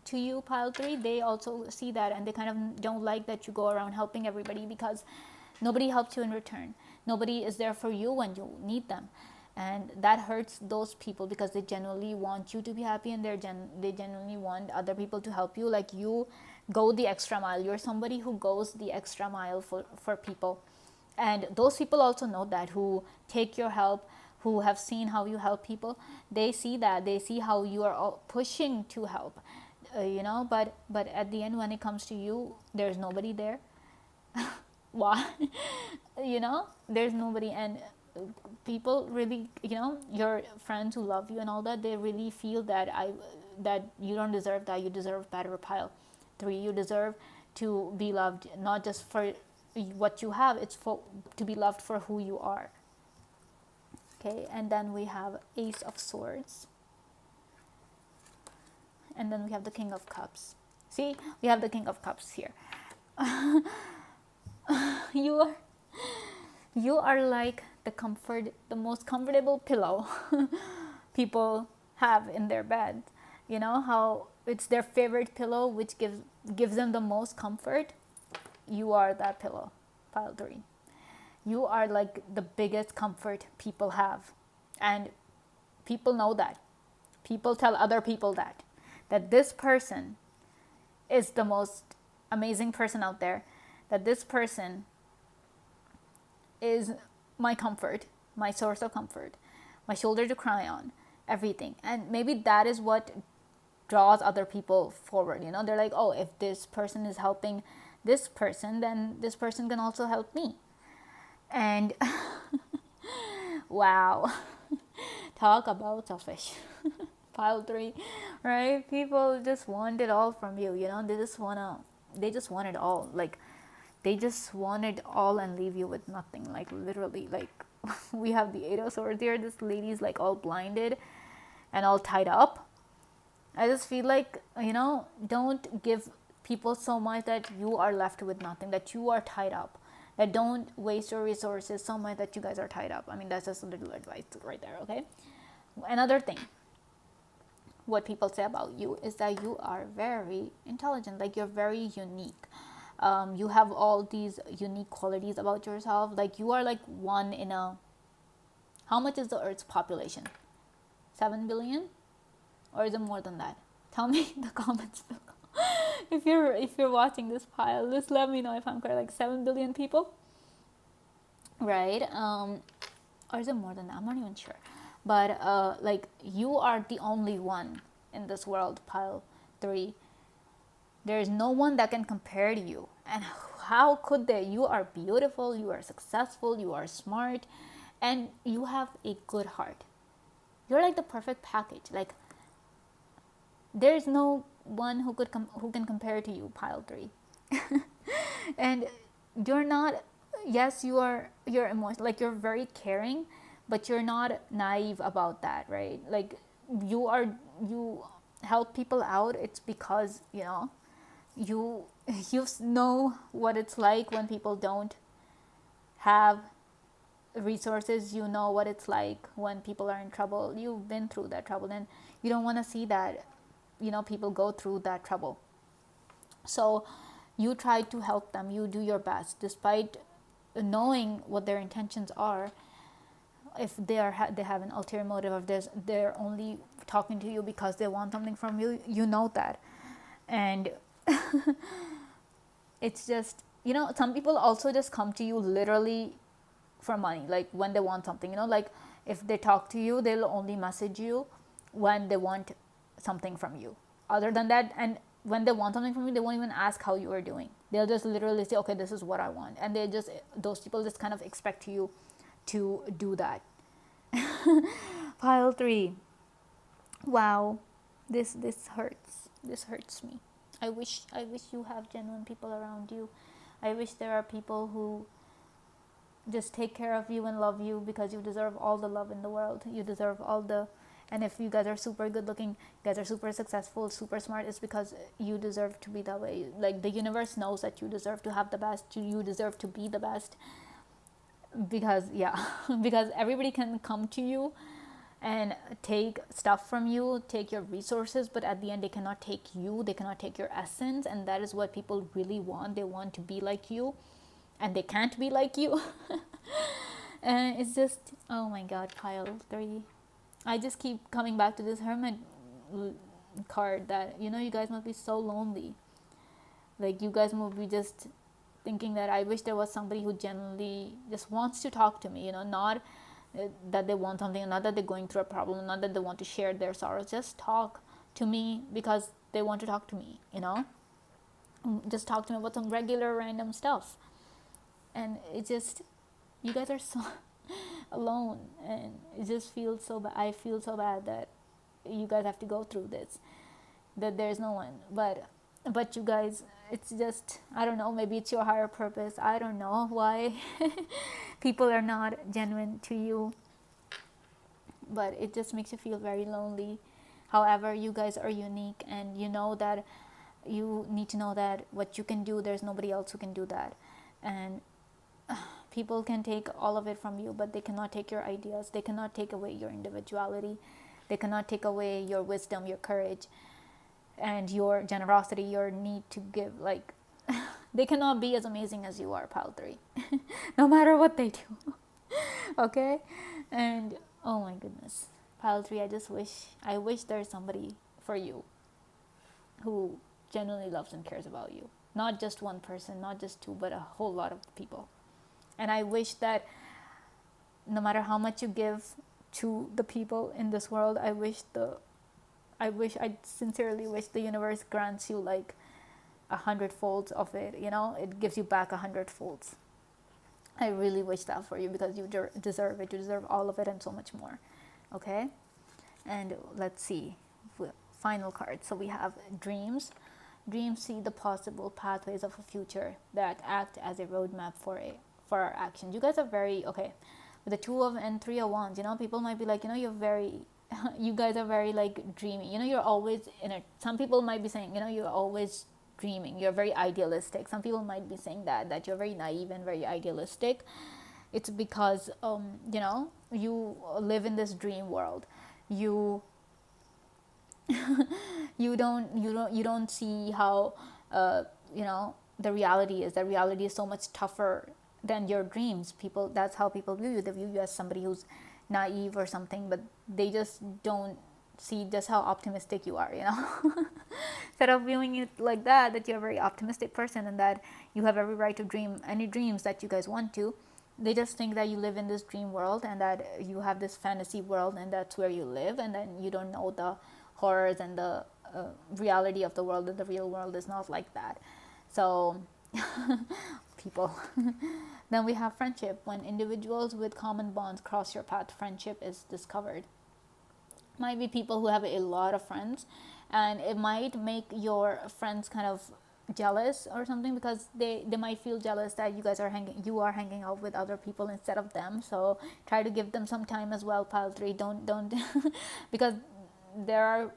to you, pile 3, they also see that, and they kind of don't like that you go around helping everybody, because nobody helps you in return. Nobody is there for you when you need them. and that hurts those people because they genuinely want you to be happy, and they genuinely want other people to help you. Like, you go the extra mile. You're somebody who goes the extra mile for people, and those people also know that, who take your help, who have seen how you help people. They see that, they see how you are all pushing to help, but at the end, when it comes to you, there's nobody there. Why? There's nobody. And people really, your friends who love you and all that, they really feel that you don't deserve that. You deserve better. Pile 3, you deserve to be loved, not just for what you have, it's for to be loved for who you are. Okay, and then we have Ace of Swords, and then we have the King of Cups. See, we have the King of Cups here. you are you are like the most comfortable pillow people have in their bed. You know how it's their favorite pillow, which gives them the most comfort. You are that pillow. Pile 3, you are like the biggest comfort people have, and people know that. People tell other people that this person is the most amazing person out there, that this person is my comfort, my source of comfort, my shoulder to cry on, everything. And maybe that is what draws other people forward. They're like, oh, if this person is helping this person, then this person can also help me. And wow, talk about selfish. Pile 3, right? People just want it all from you. They just want it all. Like, they just want it all and leave you with nothing. Like, literally, like, we have the 8 of Swords here. This lady's like all blinded and all tied up. I just feel like, don't give people so much that you are left with nothing, that you are tied up. That don't waste your resources so much that you guys are tied up. I mean, that's just a little advice right there, okay? Another thing, what people say about you is that you are very intelligent. Like, you're very unique. You have all these unique qualities about yourself. Like, you are like one in a... How much is the Earth's population? 7 billion? Or is it more than that? Tell me in the comments below. If you're watching this pile, just let me know if I'm correct. Like 7 billion people, right? Or is it more than that? I'm not even sure. But like, you are the only one in this world. Pile 3. There is no one that can compare to you. And how could they? You are beautiful. You are successful. You are smart, and you have a good heart. You're like the perfect package. Like, there's no one who can compare to you. Pile 3. And you're not... Yes, you're emotional. Like, you're very caring, but you're not naive about that, right? Like, you help people out. It's because you know what it's like when people don't have resources. You know what it's like when people are in trouble. You've been through that trouble, and you don't want to see that people go through that trouble. So you try to help them. You do your best despite knowing what their intentions are. If they have an ulterior motive of this, they're only talking to you because they want something from you. You know that. And it's just, some people also just come to you literally for money. Like, when they want something, like, if they talk to you, they'll only message you when they want something from you. Other than that, and when they want something from you, they won't even ask how you are doing. They'll just literally say, okay, this is what I want. And those people just kind of expect you to do that. Pile 3. Wow, this hurts. This hurts me. I wish you have genuine people around you. I wish there are people who just take care of you and love you, because you deserve all the love in the world. You deserve all the... And if you guys are super good looking, you guys are super successful, super smart, it's because you deserve to be that way. Like, the universe knows that you deserve to have the best. You deserve to be the best. Because, because everybody can come to you and take stuff from you, take your resources, but at the end, they cannot take you. They cannot take your essence. And that is what people really want. They want to be like you, and they can't be like you. And it's just, oh my god, pile 3. I just keep coming back to this hermit card, that you guys must be so lonely. Like, you guys must be just thinking that I wish there was somebody who genuinely just wants to talk to me, not that they want something, not that they're going through a problem, not that they want to share their sorrows, just talk to me because they want to talk to me, just talk to me about some regular random stuff. And it just, you guys are so alone, and it just feels so bad. I feel so bad that you guys have to go through this, that there's no one but you guys. It's just, I don't know, maybe it's your higher purpose. I don't know why people are not genuine to you, but it just makes you feel very lonely. However, you guys are unique, and that you need to know that what you can do, there's nobody else who can do that. And people can take all of it from you, but they cannot take your ideas. They cannot take away your individuality. They cannot take away your wisdom, your courage, and your generosity, your need to give. Like, they cannot be as amazing as you are, pile 3, no matter what they do. Okay? And oh my goodness, pile 3, I wish there's somebody for you who genuinely loves and cares about you. Not just one person, not just two, but a whole lot of people. And I wish that no matter how much you give to the people in this world, I sincerely wish the universe grants you like 100 folds of it. It gives you back 100 folds. I really wish that for you, because you deserve it. You deserve all of it and so much more. Okay? And let's see. Final card. So we have dreams. Dreams see the possible pathways of a future that act as a roadmap for our actions. You guys are very, okay, with the 2 of and 3 of wands, people might be like, you're very, you guys are very like dreamy. You're always in it. Some people might be saying, you're always dreaming. You're very idealistic. Some people might be saying that you're very naive and very idealistic. It's because, you live in this dream world. You don't see how the reality is. The reality is so much tougher than your dreams. That's how people view you. They view you as somebody who's naive or something, but they just don't see just how optimistic you are. Instead of viewing it like that you're a very optimistic person and that you have every right to dream any dreams that you guys want to, they just think that you live in this dream world and that you have this fantasy world and that's where you live, and then you don't know the horrors and the reality of the world, that the real world is not like that. So people. Then we have friendship. When individuals with common bonds cross your path, friendship is discovered. Might be people who have a lot of friends, and it might make your friends kind of jealous or something, because they might feel jealous that you are hanging out with other people instead of them. So try to give them some time as well, pile 3. Don't because there are,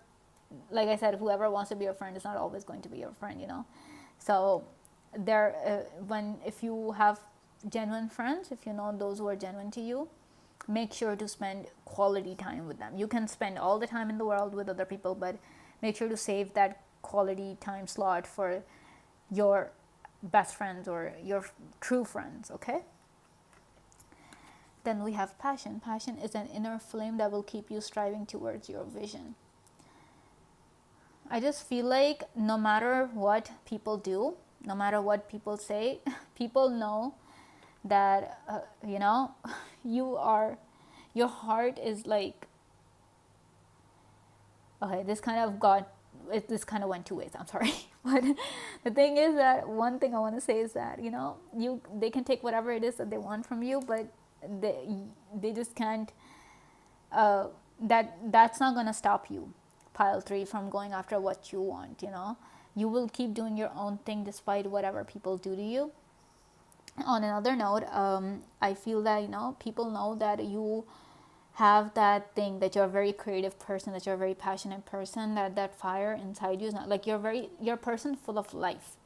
like I said, whoever wants to be your friend is not always going to be your friend. So if you have genuine friends, if you know those who are genuine to you, make sure to spend quality time with them. You can spend all the time in the world with other people, but make sure to save that quality time slot for your best friends or your true friends. Okay? Then we have passion. Passion is an inner flame that will keep you striving towards your vision. I just feel like no matter what people do, no matter what people say, people know that your heart is like, okay, this kind of went 2 ways, I'm sorry. But the thing is that one thing I want to say is that they can take whatever it is that they want from you, but they just can't, that's not going to stop you, pile 3, from going after what you want. You will keep doing your own thing despite whatever people do to you. On another note, I feel that people know that you have that thing, that you're a very creative person, that you're a very passionate person, that fire inside you is not like, you're a person full of life.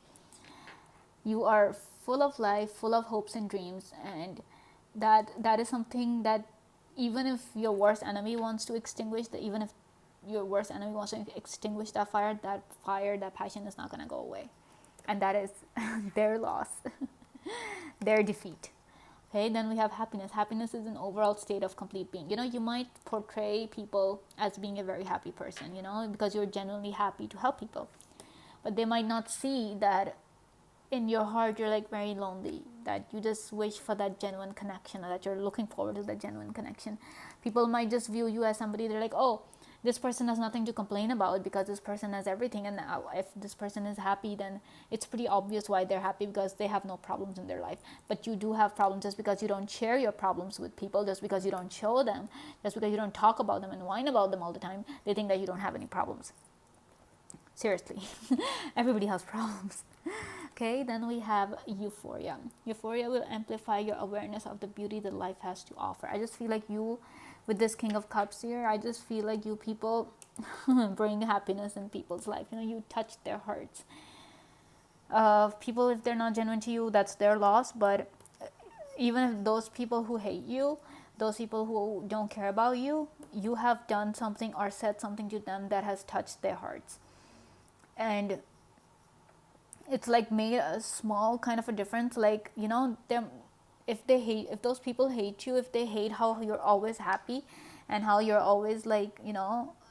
You are full of life, full of hopes and dreams, and that is something that even if your worst enemy wants to extinguish that fire, that passion is not going to go away, and that is their loss. Their defeat. Okay, then we have happiness. Happiness is an overall state of complete being. You might portray people as being a very happy person, because you're genuinely happy to help people. But they might not see that in your heart you're like very lonely, that you just wish for that genuine connection, or that you're looking forward to that genuine connection. People might just view you as somebody, they're like, oh, this person has nothing to complain about because this person has everything, and if this person is happy, then it's pretty obvious why they're happy, because they have no problems in their life. But you do have problems. Just because you don't share your problems with people, just because you don't show them, just because you don't talk about them and whine about them all the time, they think that you don't have any problems. Seriously. Everybody has problems. Okay, then we have euphoria. Euphoria will amplify your awareness of the beauty that life has to offer. I just feel like you, with this King of Cups here, I just feel like you people bring happiness in people's life. You touch their hearts. People, if they're not genuine to you, that's their loss. But even if those people who hate you, those people who don't care about you, you have done something or said something to them that has touched their hearts. And it's like made a small kind of a difference. Like, them, if those people hate you, if they hate how you're always happy and how you're always like,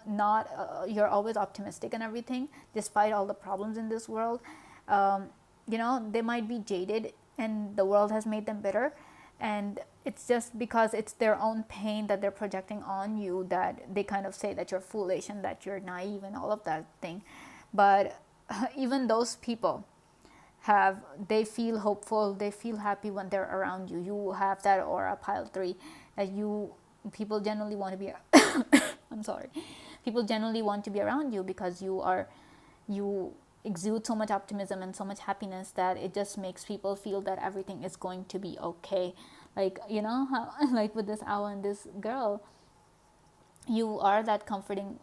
not you're always optimistic and everything despite all the problems in this world, they might be jaded and the world has made them bitter, and it's just because it's their own pain that they're projecting on you, that they kind of say that you're foolish and that you're naive and all of that thing. But even those people they feel hopeful, they feel happy when they're around you. You have that aura, pile 3, that people generally want to be I'm sorry, people generally want to be around you, because you exude so much optimism and so much happiness that it just makes people feel that everything is going to be okay. Like, how like with this owl and this girl, you are that comforting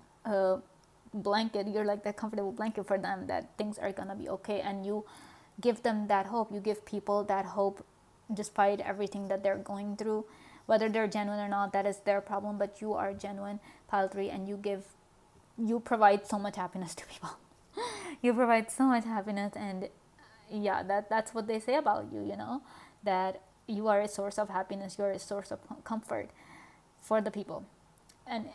blanket. You're like that comfortable blanket for them, that things are gonna be okay, and you give them that hope. You give people that hope despite everything that they're going through. Whether they're genuine or not, that is their problem, but you are genuine, pile 3, and you provide so much happiness to people. You provide so much happiness, and yeah, that's what they say about you, that you are a source of happiness, you're a source of comfort for the people, and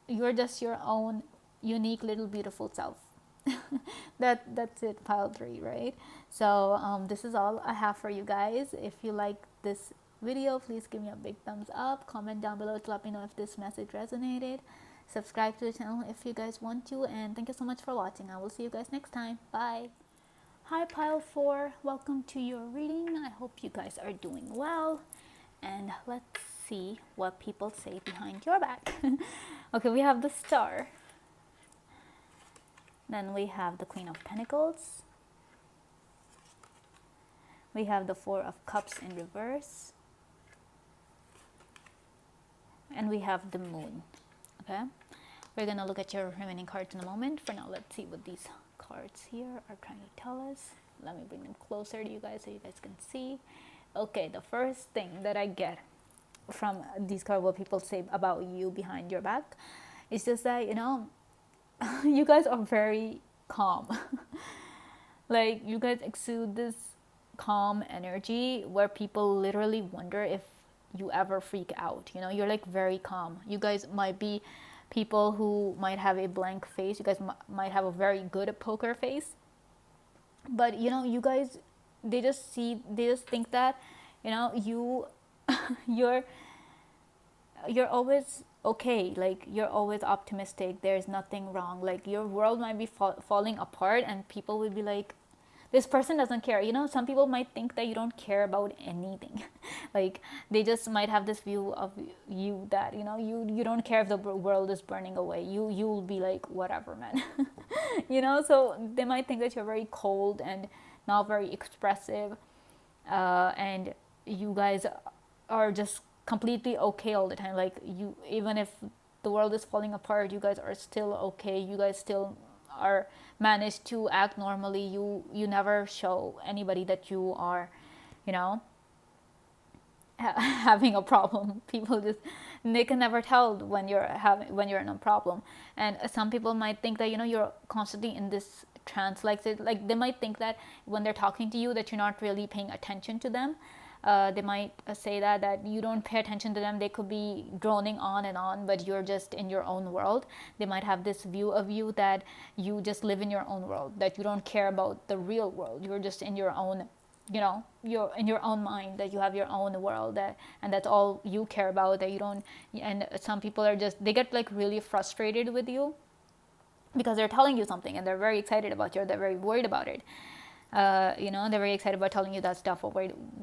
you're just your own unique little beautiful self. That's it, pile 3, right? So this is all I have for you guys. If you like this video, please give me a big thumbs up, comment down below to let me know if this message resonated, subscribe to the channel if you guys want to, and thank you so much for watching. I will see you guys next time. Bye. Hi pile 4, welcome to your reading. I hope you guys are doing well, and let's see what people say behind your back. Okay, we have the Star. Then we have the Queen of Pentacles. We have the Four of Cups in reverse. And we have the Moon. Okay, we're gonna look at your remaining cards in a moment. For now, let's see what these cards here are trying to tell us. Let me bring them closer to you guys so you guys can see. Okay, the first thing that I get from these cards, what people say about you behind your back, is just that, you guys are very calm. Like, you guys exude this calm energy where people literally wonder if you ever freak out. You're like very calm. You guys might be people who might have a blank face. You guys might have a very good poker face, but you guys, they just think that you you're always okay. Like, you're always optimistic, there's nothing wrong. Like, your world might be falling apart, and people will be like, this person doesn't care. Some people might think that you don't care about anything. Like, they just might have this view of you that you don't care if the world is burning away. You'll be like, whatever, man. So they might think that you're very cold and not very expressive, and you guys are just completely okay all the time. Like, even if the world is falling apart, you guys are still okay. You guys still are managed to act normally. You never show anybody that you are having a problem. People just, they can never tell when you're in a problem. And some people might think that you're constantly in this trance. Like they might think that when they're talking to you that you're not really paying attention to them, They might say that you don't pay attention to them. They could be droning on and on, but you're just in your own world. They might have this view of you that you just live in your own world, that you don't care about the real world. You're just in your own, you're in your own mind, that you have your own world, and that's all you care about, that you don't. And some people are just, they get like really frustrated with you because they're telling you something and they're very excited about you, or they're very worried about it. They're very excited about telling you that stuff, or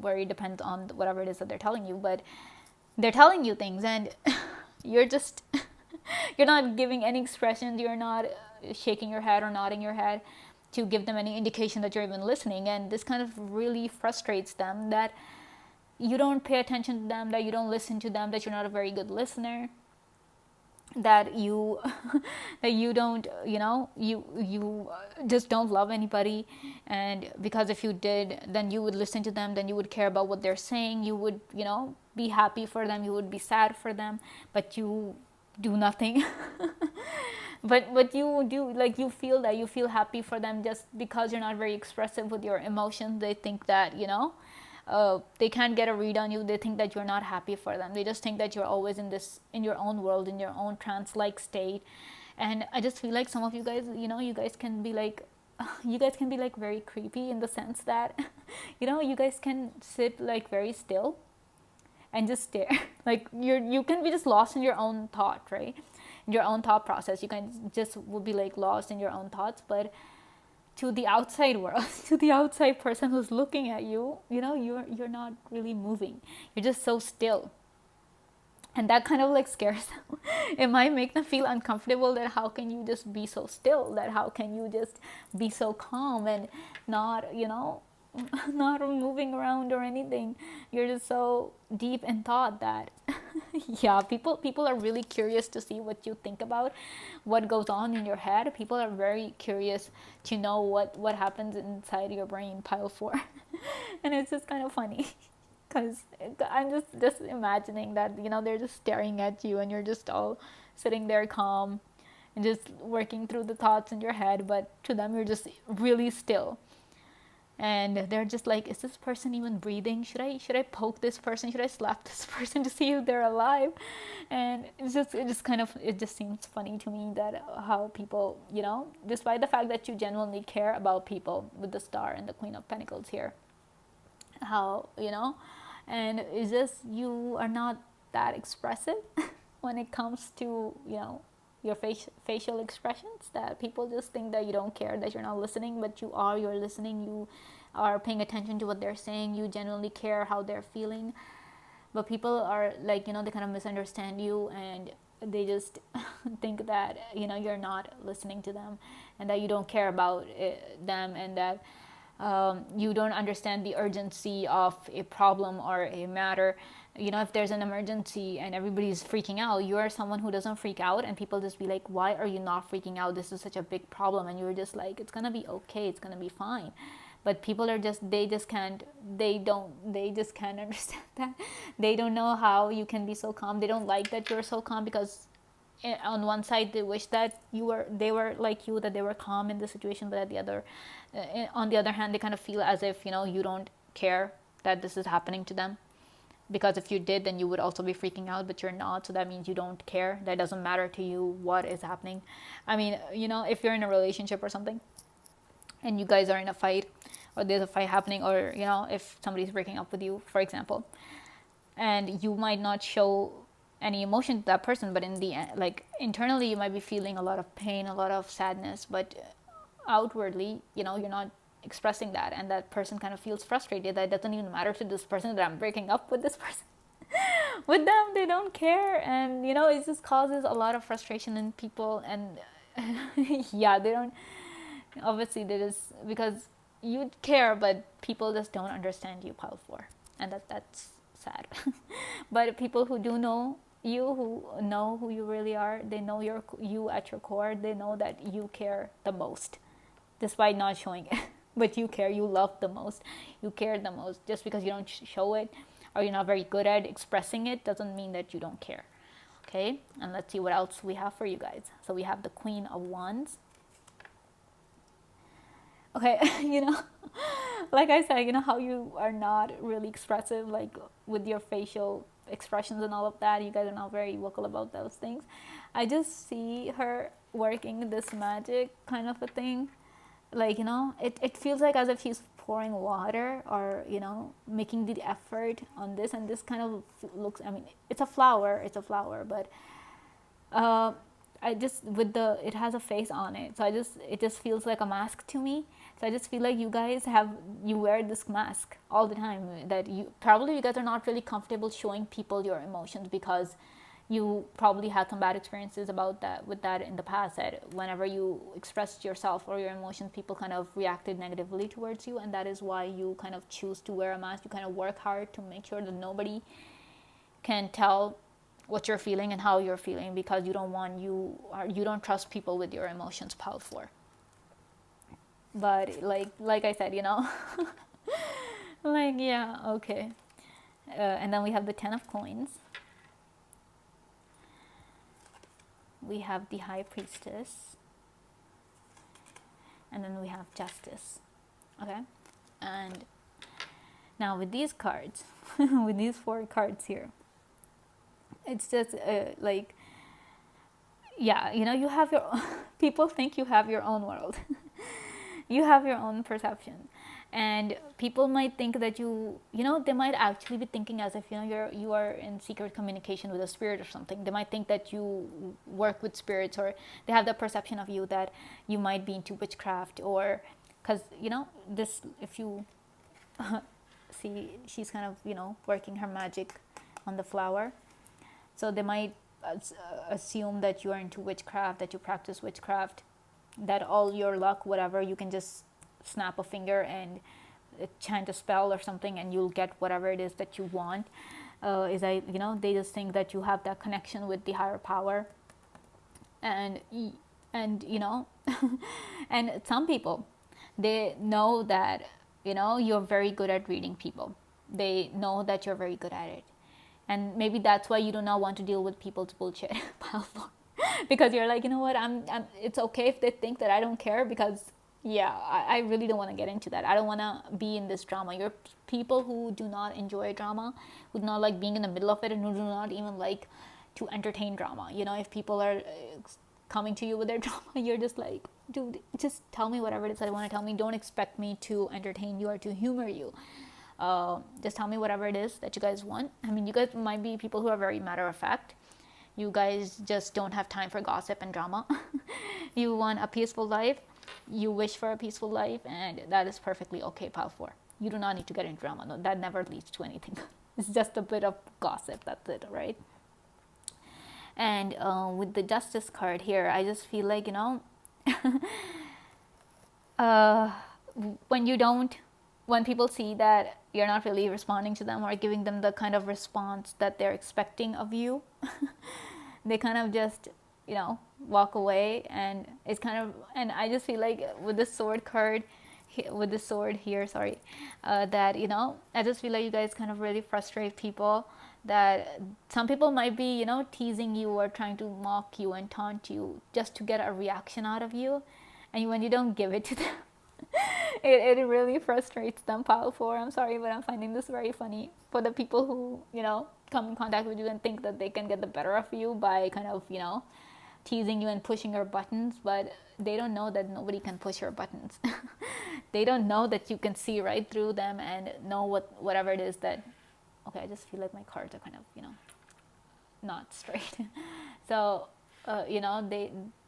worried depends on whatever it is that they're telling you, but they're telling you things, and you're just you're not giving any expressions. You're not shaking your head or nodding your head to give them any indication that you're even listening. And this kind of really frustrates them, that you don't pay attention to them, that you don't listen to them, that you're not a very good listener, that you that you don't, you just don't love anybody. And because if you did, then you would listen to them, then you would care about what they're saying, you would, be happy for them, you would be sad for them, but you do nothing. but you do, like, you feel happy for them just because you're not very expressive with your emotions. They think that, they can't get a read on you. They think that you're not happy for them. They just think that you're always in your own world, in your own trance-like state. And I just feel like some of you guys, you guys can be like, very creepy, in the sense that, you guys can sit like very still and just stare. Like, you can be just lost in your own thought, right? Your own thought process. You can just will be like lost in your own thoughts, but to the outside world, to the outside person who's looking at you, you're not really moving. You're just so still. And that kind of like scares them. It might make them feel uncomfortable, that how can you just be so still? That how can you just be so calm and not, not moving around or anything? You're just so deep in thought that yeah, people are really curious to see what you think about, what goes on in your head. People are very curious to know what happens inside your brain, pile 4. And it's just kind of funny, because I'm just imagining that, they're just staring at you, and you're just all sitting there calm and just working through the thoughts in your head, but to them you're just really still. And they're just like, is this person even breathing? Should I poke this person? Should I slap this person to see if they're alive? And it just seems funny to me that how people, despite the fact that you genuinely care about people, with the Star and the Queen of Pentacles here, how, and it's just, you are not that expressive when it comes to, your facial expressions, that people just think that you don't care, that you're not listening, but you're listening, you are paying attention to what they're saying, you genuinely care how they're feeling. But people are like, they kind of misunderstand you, and they just think that, you're not listening to them, and that you don't care about them, and that you don't understand the urgency of a problem or a matter. If there's an emergency and everybody's freaking out, you're someone who doesn't freak out, and people just be like, why are you not freaking out? This is such a big problem. And you're just like, it's gonna be okay, it's gonna be fine. But people are just, they just can't understand that. They don't know how you can be so calm. They don't like that you're so calm, because on one side they wish that they were like you, that they were calm in the situation, but on the other hand, they kind of feel as if, you don't care that this is happening to them, because if you did, then you would also be freaking out, but you're not. So that means you don't care. That doesn't matter to you what is happening. I mean, if you're in a relationship or something, and you guys are in a fight, or there's a fight happening, or if somebody's breaking up with you, for example, and you might not show any emotion to that person, but in the end, like, internally you might be feeling a lot of pain, a lot of sadness, but outwardly, you're not expressing that, and that person kind of feels frustrated that it doesn't even matter to this person that I'm breaking up with this person. With them, they don't care, and it just causes a lot of frustration in people. And yeah, they don't, obviously they just, because you care, but people just don't understand you, pile 4, and that's sad. But people who do know you, who know who you really are, they know you at your core, they know that you care the most, despite not showing it. But you care, you love the most, you care the most. Just because you don't show it, or you're not very good at expressing it, doesn't mean that you don't care. Okay, and let's see what else we have for you guys. So we have the Queen of Wands. Okay, you know, like I said, you know how you are not really expressive, like with your facial expressions and all of that. You guys are not very vocal about those things. I just see her working this magic kind of a thing. Like, you know, it feels like as if she's pouring water, or, you know, making the effort on this, and this kind of looks, I mean, it's a flower, but uh, I just, with the, it has a face on it, so it just feels like a mask to me. So I just feel like you wear this mask all the time, that you guys are not really comfortable showing people your emotions, because you probably had some bad experiences about that, with that in the past, that whenever you expressed yourself or your emotions, people kind of reacted negatively towards you, and that is why you kind of choose to wear a mask. You kind of work hard to make sure that nobody can tell what you're feeling and how you're feeling, because you don't trust people with your emotions, pal. For but like I said, you know, like, yeah, okay. And then we have the 10 of coins. We have the high priestess, and then we have justice. Okay. And now with these cards, with these 4 cards here, it's just like, yeah, you know, you have your people think you have your own world. You have your own perception, and people might think that you know, they might actually be thinking as if, you know, you are in secret communication with a spirit or something. They might think that you work with spirits, or they have the perception of you that you might be into witchcraft, or because, you know, this, if you see, she's kind of, you know, working her magic on the flower, so they might assume that you are into witchcraft, that you practice witchcraft, that all your luck, whatever, you can just snap a finger and chant a spell or something, and you'll get whatever it is that you want. You know, they just think that you have that connection with the higher power, and you know, and some people, they know that, you know, you're very good at reading people. They know that you're very good at it, and maybe that's why you do not want to deal with people's bullshit. Because you're like, you know what, it's okay if they think that I don't care, because yeah, I really don't want to get into that. I don't want to be in this drama. You're people who do not enjoy drama, who do not like being in the middle of it, and who do not even like to entertain drama. You know, if people are coming to you with their drama, you're just like, dude, just tell me whatever it is that I want to tell me. Don't expect me to entertain you or to humor you. Just tell me whatever it is that you guys want. I mean, you guys might be people who are very matter of fact. You guys just don't have time for gossip and drama. You want a peaceful life. You wish for a peaceful life, and that is perfectly okay, pal. For you do not need to get into drama. No, that never leads to anything. It's just a bit of gossip. That's it, right? And with the justice card here, I just feel like, you know, uh, when you don't, when people see that you're not really responding to them or giving them the kind of response that they're expecting of you, they kind of just, you know, walk away. And it's kind of, and I just feel like with the sword card, with the sword here, sorry, that, you know, I just feel like you guys kind of really frustrate people, that some people might be, you know, teasing you or trying to mock you and taunt you just to get a reaction out of you, and when you don't give it to them, it really frustrates them, pile four. I'm sorry, but I'm finding this very funny for the people who, you know, come in contact with you and think that they can get the better of you by kind of, you know, teasing you and pushing your buttons, but they don't know that nobody can push your buttons. They don't know that you can see right through them and know whatever it is that, okay, I just feel like my cards are kind of, you know, not straight. So you know,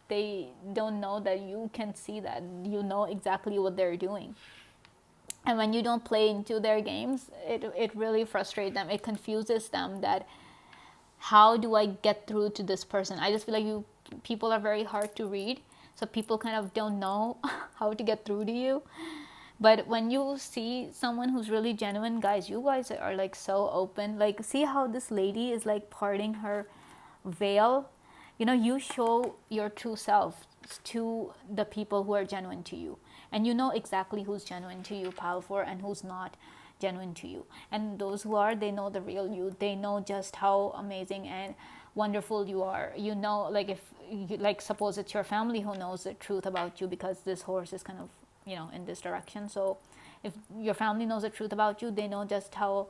they don't know that you can see that, you know exactly what they're doing. And when you don't play into their games, it really frustrates them. It confuses them that, how do I get through to this person? I just feel like people are very hard to read, so people kind of don't know how to get through to you. But when you see someone who's really genuine, guys, you guys are like so open. Like, see how this lady is like parting her veil. You know, you show your true self to the people who are genuine to you, and you know exactly who's genuine to you, pal, for, and who's not genuine to you. And those who are, they know the real you. They know just how amazing and wonderful you are. You know, like, if you, like, suppose it's your family who knows the truth about you, because this horse is kind of in this direction. So if your family knows the truth about you, they know just how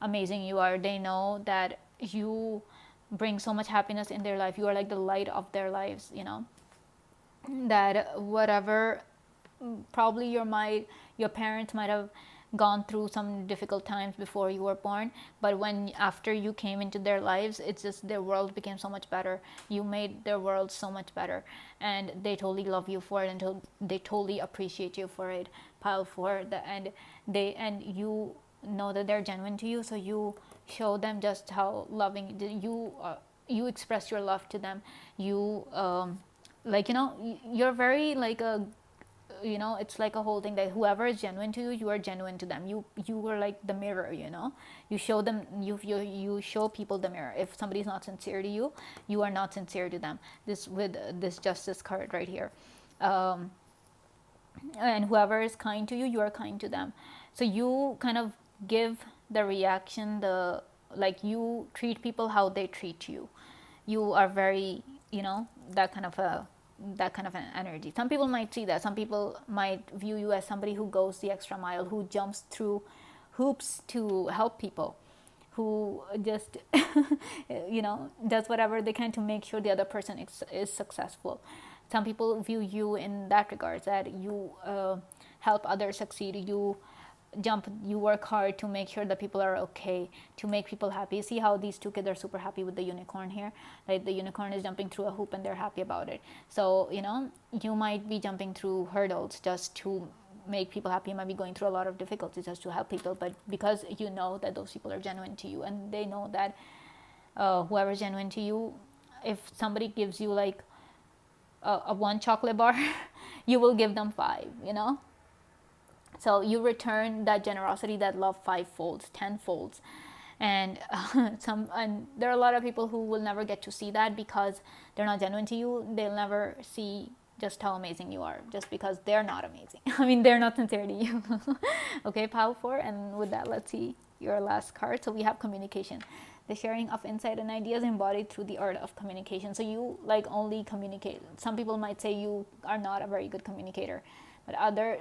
amazing you are. They know that you bring so much happiness in their life. You are like the light of their lives, that whatever probably your parents might have gone through some difficult times before you were born, but when after you came into their lives, it's just their world became so much better. You made their world so much better, and they totally love you for it, and they totally appreciate you for it, pile for the and you know that they're genuine to you, so you show them just how loving you express your love to them. You you're very like a it's like a whole thing that whoever is genuine to you, you are genuine to them. You were like the mirror. You show them, you show people the mirror. If somebody's not sincere to you, you are not sincere to them. This with this justice card right here. And whoever is kind to you, you are kind to them. So you kind of give the reaction, the like you treat people how they treat you. You are very, that kind of an energy. Some people might see that. Some people might view you as somebody who goes the extra mile, who jumps through hoops to help people, who just does whatever they can to make sure the other person is successful. Some people view you in that regard, that you help others succeed. You work hard to make sure that people are okay, to make people happy. See how these two kids are super happy with the unicorn here? Like the unicorn is jumping through a hoop and they're happy about it. So you might be jumping through hurdles just to make people happy. You might be going through a lot of difficulties just to help people, but because you know that those people are genuine to you, and they know that whoever's genuine to you, if somebody gives you like a one chocolate bar, you will give them 5. So you return that generosity, that love 5 folds, 10 folds. And and there are a lot of people who will never get to see that because they're not genuine to you. They'll never see just how amazing you are, just because they're not amazing. I mean, they're not sincere to you. Okay, pile 4. And with that, let's see your last card. So we have communication, the sharing of insight and ideas embodied through the art of communication. So you like only communicate. Some people might say you are not a very good communicator, but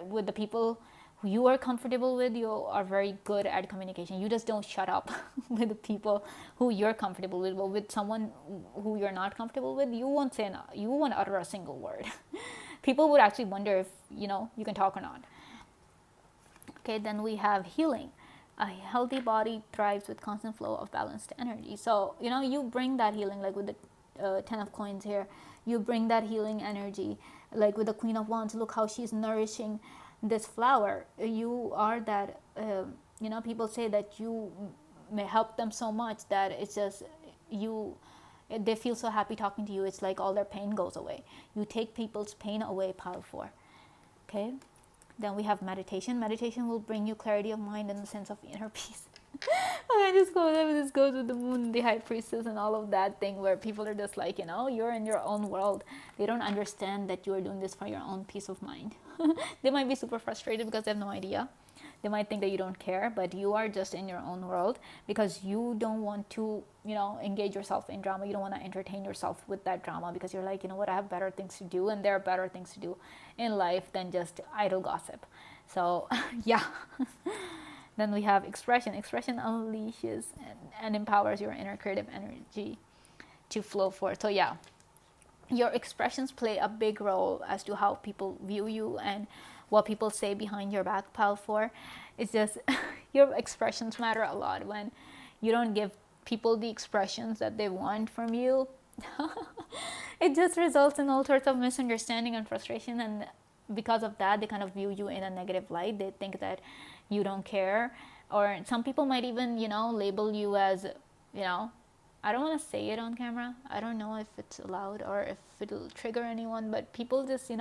with the people who you are comfortable with, you are very good at communication. You just don't shut up with the people who you're comfortable with. But with someone who you're not comfortable with, you won't utter a single word. People would actually wonder if you can talk or not. Okay, then we have healing. A healthy body thrives with constant flow of balanced energy. So you bring that healing, like with the 10 of coins here. You bring that healing energy, like with the Queen of Wands. Look how she's nourishing this flower. You are that. People say that you may help them so much that it's just they feel so happy talking to you. It's like all their pain goes away. You take people's pain away, pile 4. Okay. Then we have meditation. Meditation will bring you clarity of mind and a sense of inner peace. This goes with the moon, the high priestess, and all of that thing where people are just like, you're in your own world. They don't understand that you are doing this for your own peace of mind. They might be super frustrated because they have no idea. They might think that you don't care, but you are just in your own world because you don't want to, engage yourself in drama. You don't want to entertain yourself with that drama because you're like, I have better things to do, and there are better things to do in life than just idle gossip. So, yeah. Then we have expression. Expression unleashes and empowers your inner creative energy to flow forth. So, yeah. Your expressions play a big role as to how people view you and what people say behind your back, pile 4. It's just your expressions matter a lot. When you don't give people the expressions that they want from you, it just results in all sorts of misunderstanding and frustration. And because of that, they kind of view you in a negative light. They think that you don't care. Or some people might even, label you as, I don't want to say it on camera. I don't know if it's allowed or if it'll trigger anyone, but people just,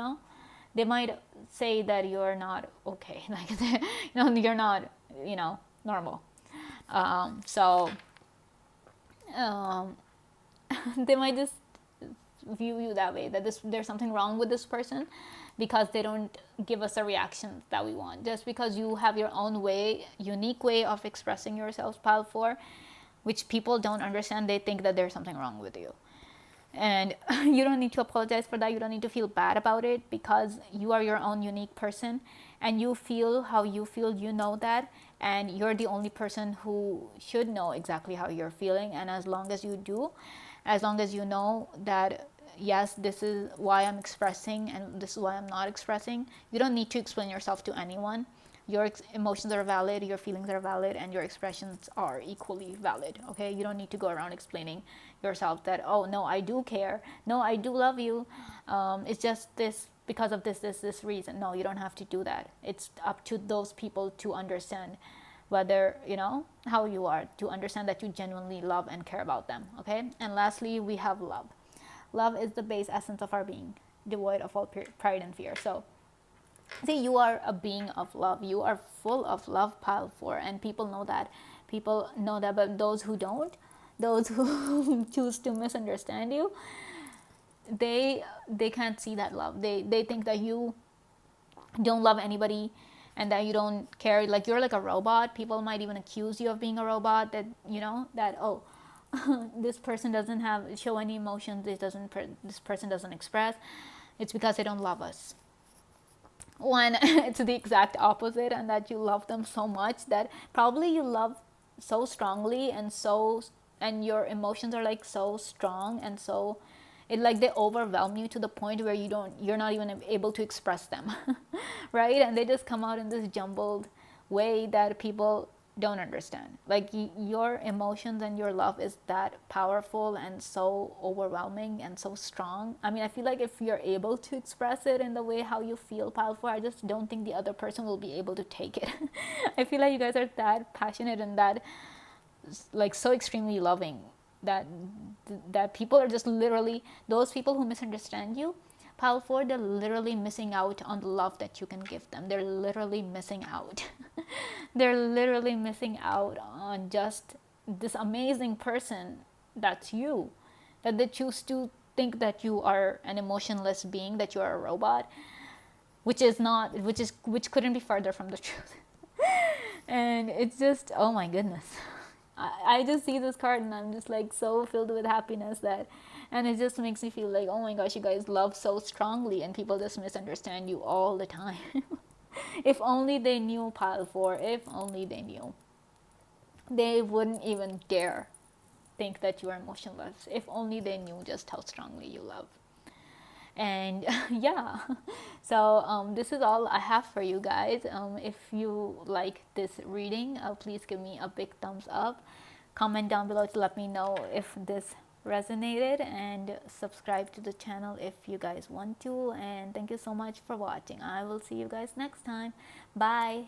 they might say that you're not okay. Like, you're not, normal. They might just view you that way, that there's something wrong with this person because they don't give us a reaction that we want. Just because you have your own way, unique way of expressing yourself, pile 4, which people don't understand, they think that there's something wrong with you. And you don't need to apologize for that. You don't need to feel bad about it, because you are your own unique person and you feel how you feel, you know that, and you're the only person who should know exactly how you're feeling. And as long as you do, as long as you know that yes, this is why I'm expressing and this is why I'm not expressing, you don't need to explain yourself to anyone. Your emotions are valid, your feelings are valid, and your expressions are equally valid. Okay, you don't need to go around explaining yourself that, oh no, I do care, no, I do love you, it's just this because of this reason. No, you don't have to do that. It's up to those people to understand whether, you know, how you are, to understand that you genuinely love and care about them. Okay, and lastly, we have love. Love is the base essence of our being, devoid of all pride and fear. So see, you are a being of love, you are full of love, pile 4, and people know that. People know that. But those who don't, those who choose to misunderstand you, they can't see that love. They think that you don't love anybody and that you don't care, like you're like a robot. People might even accuse you of being a robot, that, you know, that, oh, this person doesn't have show any emotions, this person doesn't express, it's because they don't love us. When it's the exact opposite, and that you love them so much that probably you love so strongly, and so, and your emotions are like so strong, and so it like they overwhelm you to the point where you're not even able to express them. Right? And they just come out in this jumbled way that people don't understand. Like your emotions and your love is that powerful and so overwhelming and so strong. I mean, I feel like if you're able to express it in the way how you feel powerful, I just don't think the other person will be able to take it. I feel like you guys are that passionate and that like so extremely loving that people are just literally, those people who misunderstand you, pile 4, they're literally missing out on the love that you can give them. They're literally missing out. They're literally missing out on just this amazing person that's you, that they choose to think that you are an emotionless being, that you are a robot, which is not, which couldn't be further from the truth. And it's just, oh my goodness, I just see this card and I'm just like so filled with happiness that, and it just makes me feel like, oh my gosh, you guys love so strongly and people just misunderstand you all the time. If only they knew, pile 4, if only they knew, they wouldn't even dare think that you are emotionless. If only they knew just how strongly you love. And yeah, so this is all I have for you guys. If you like this reading, please give me a big thumbs up, comment down below to let me know if this resonated, and subscribe to the channel if you guys want to. And thank you so much for watching. I will see you guys next time. Bye.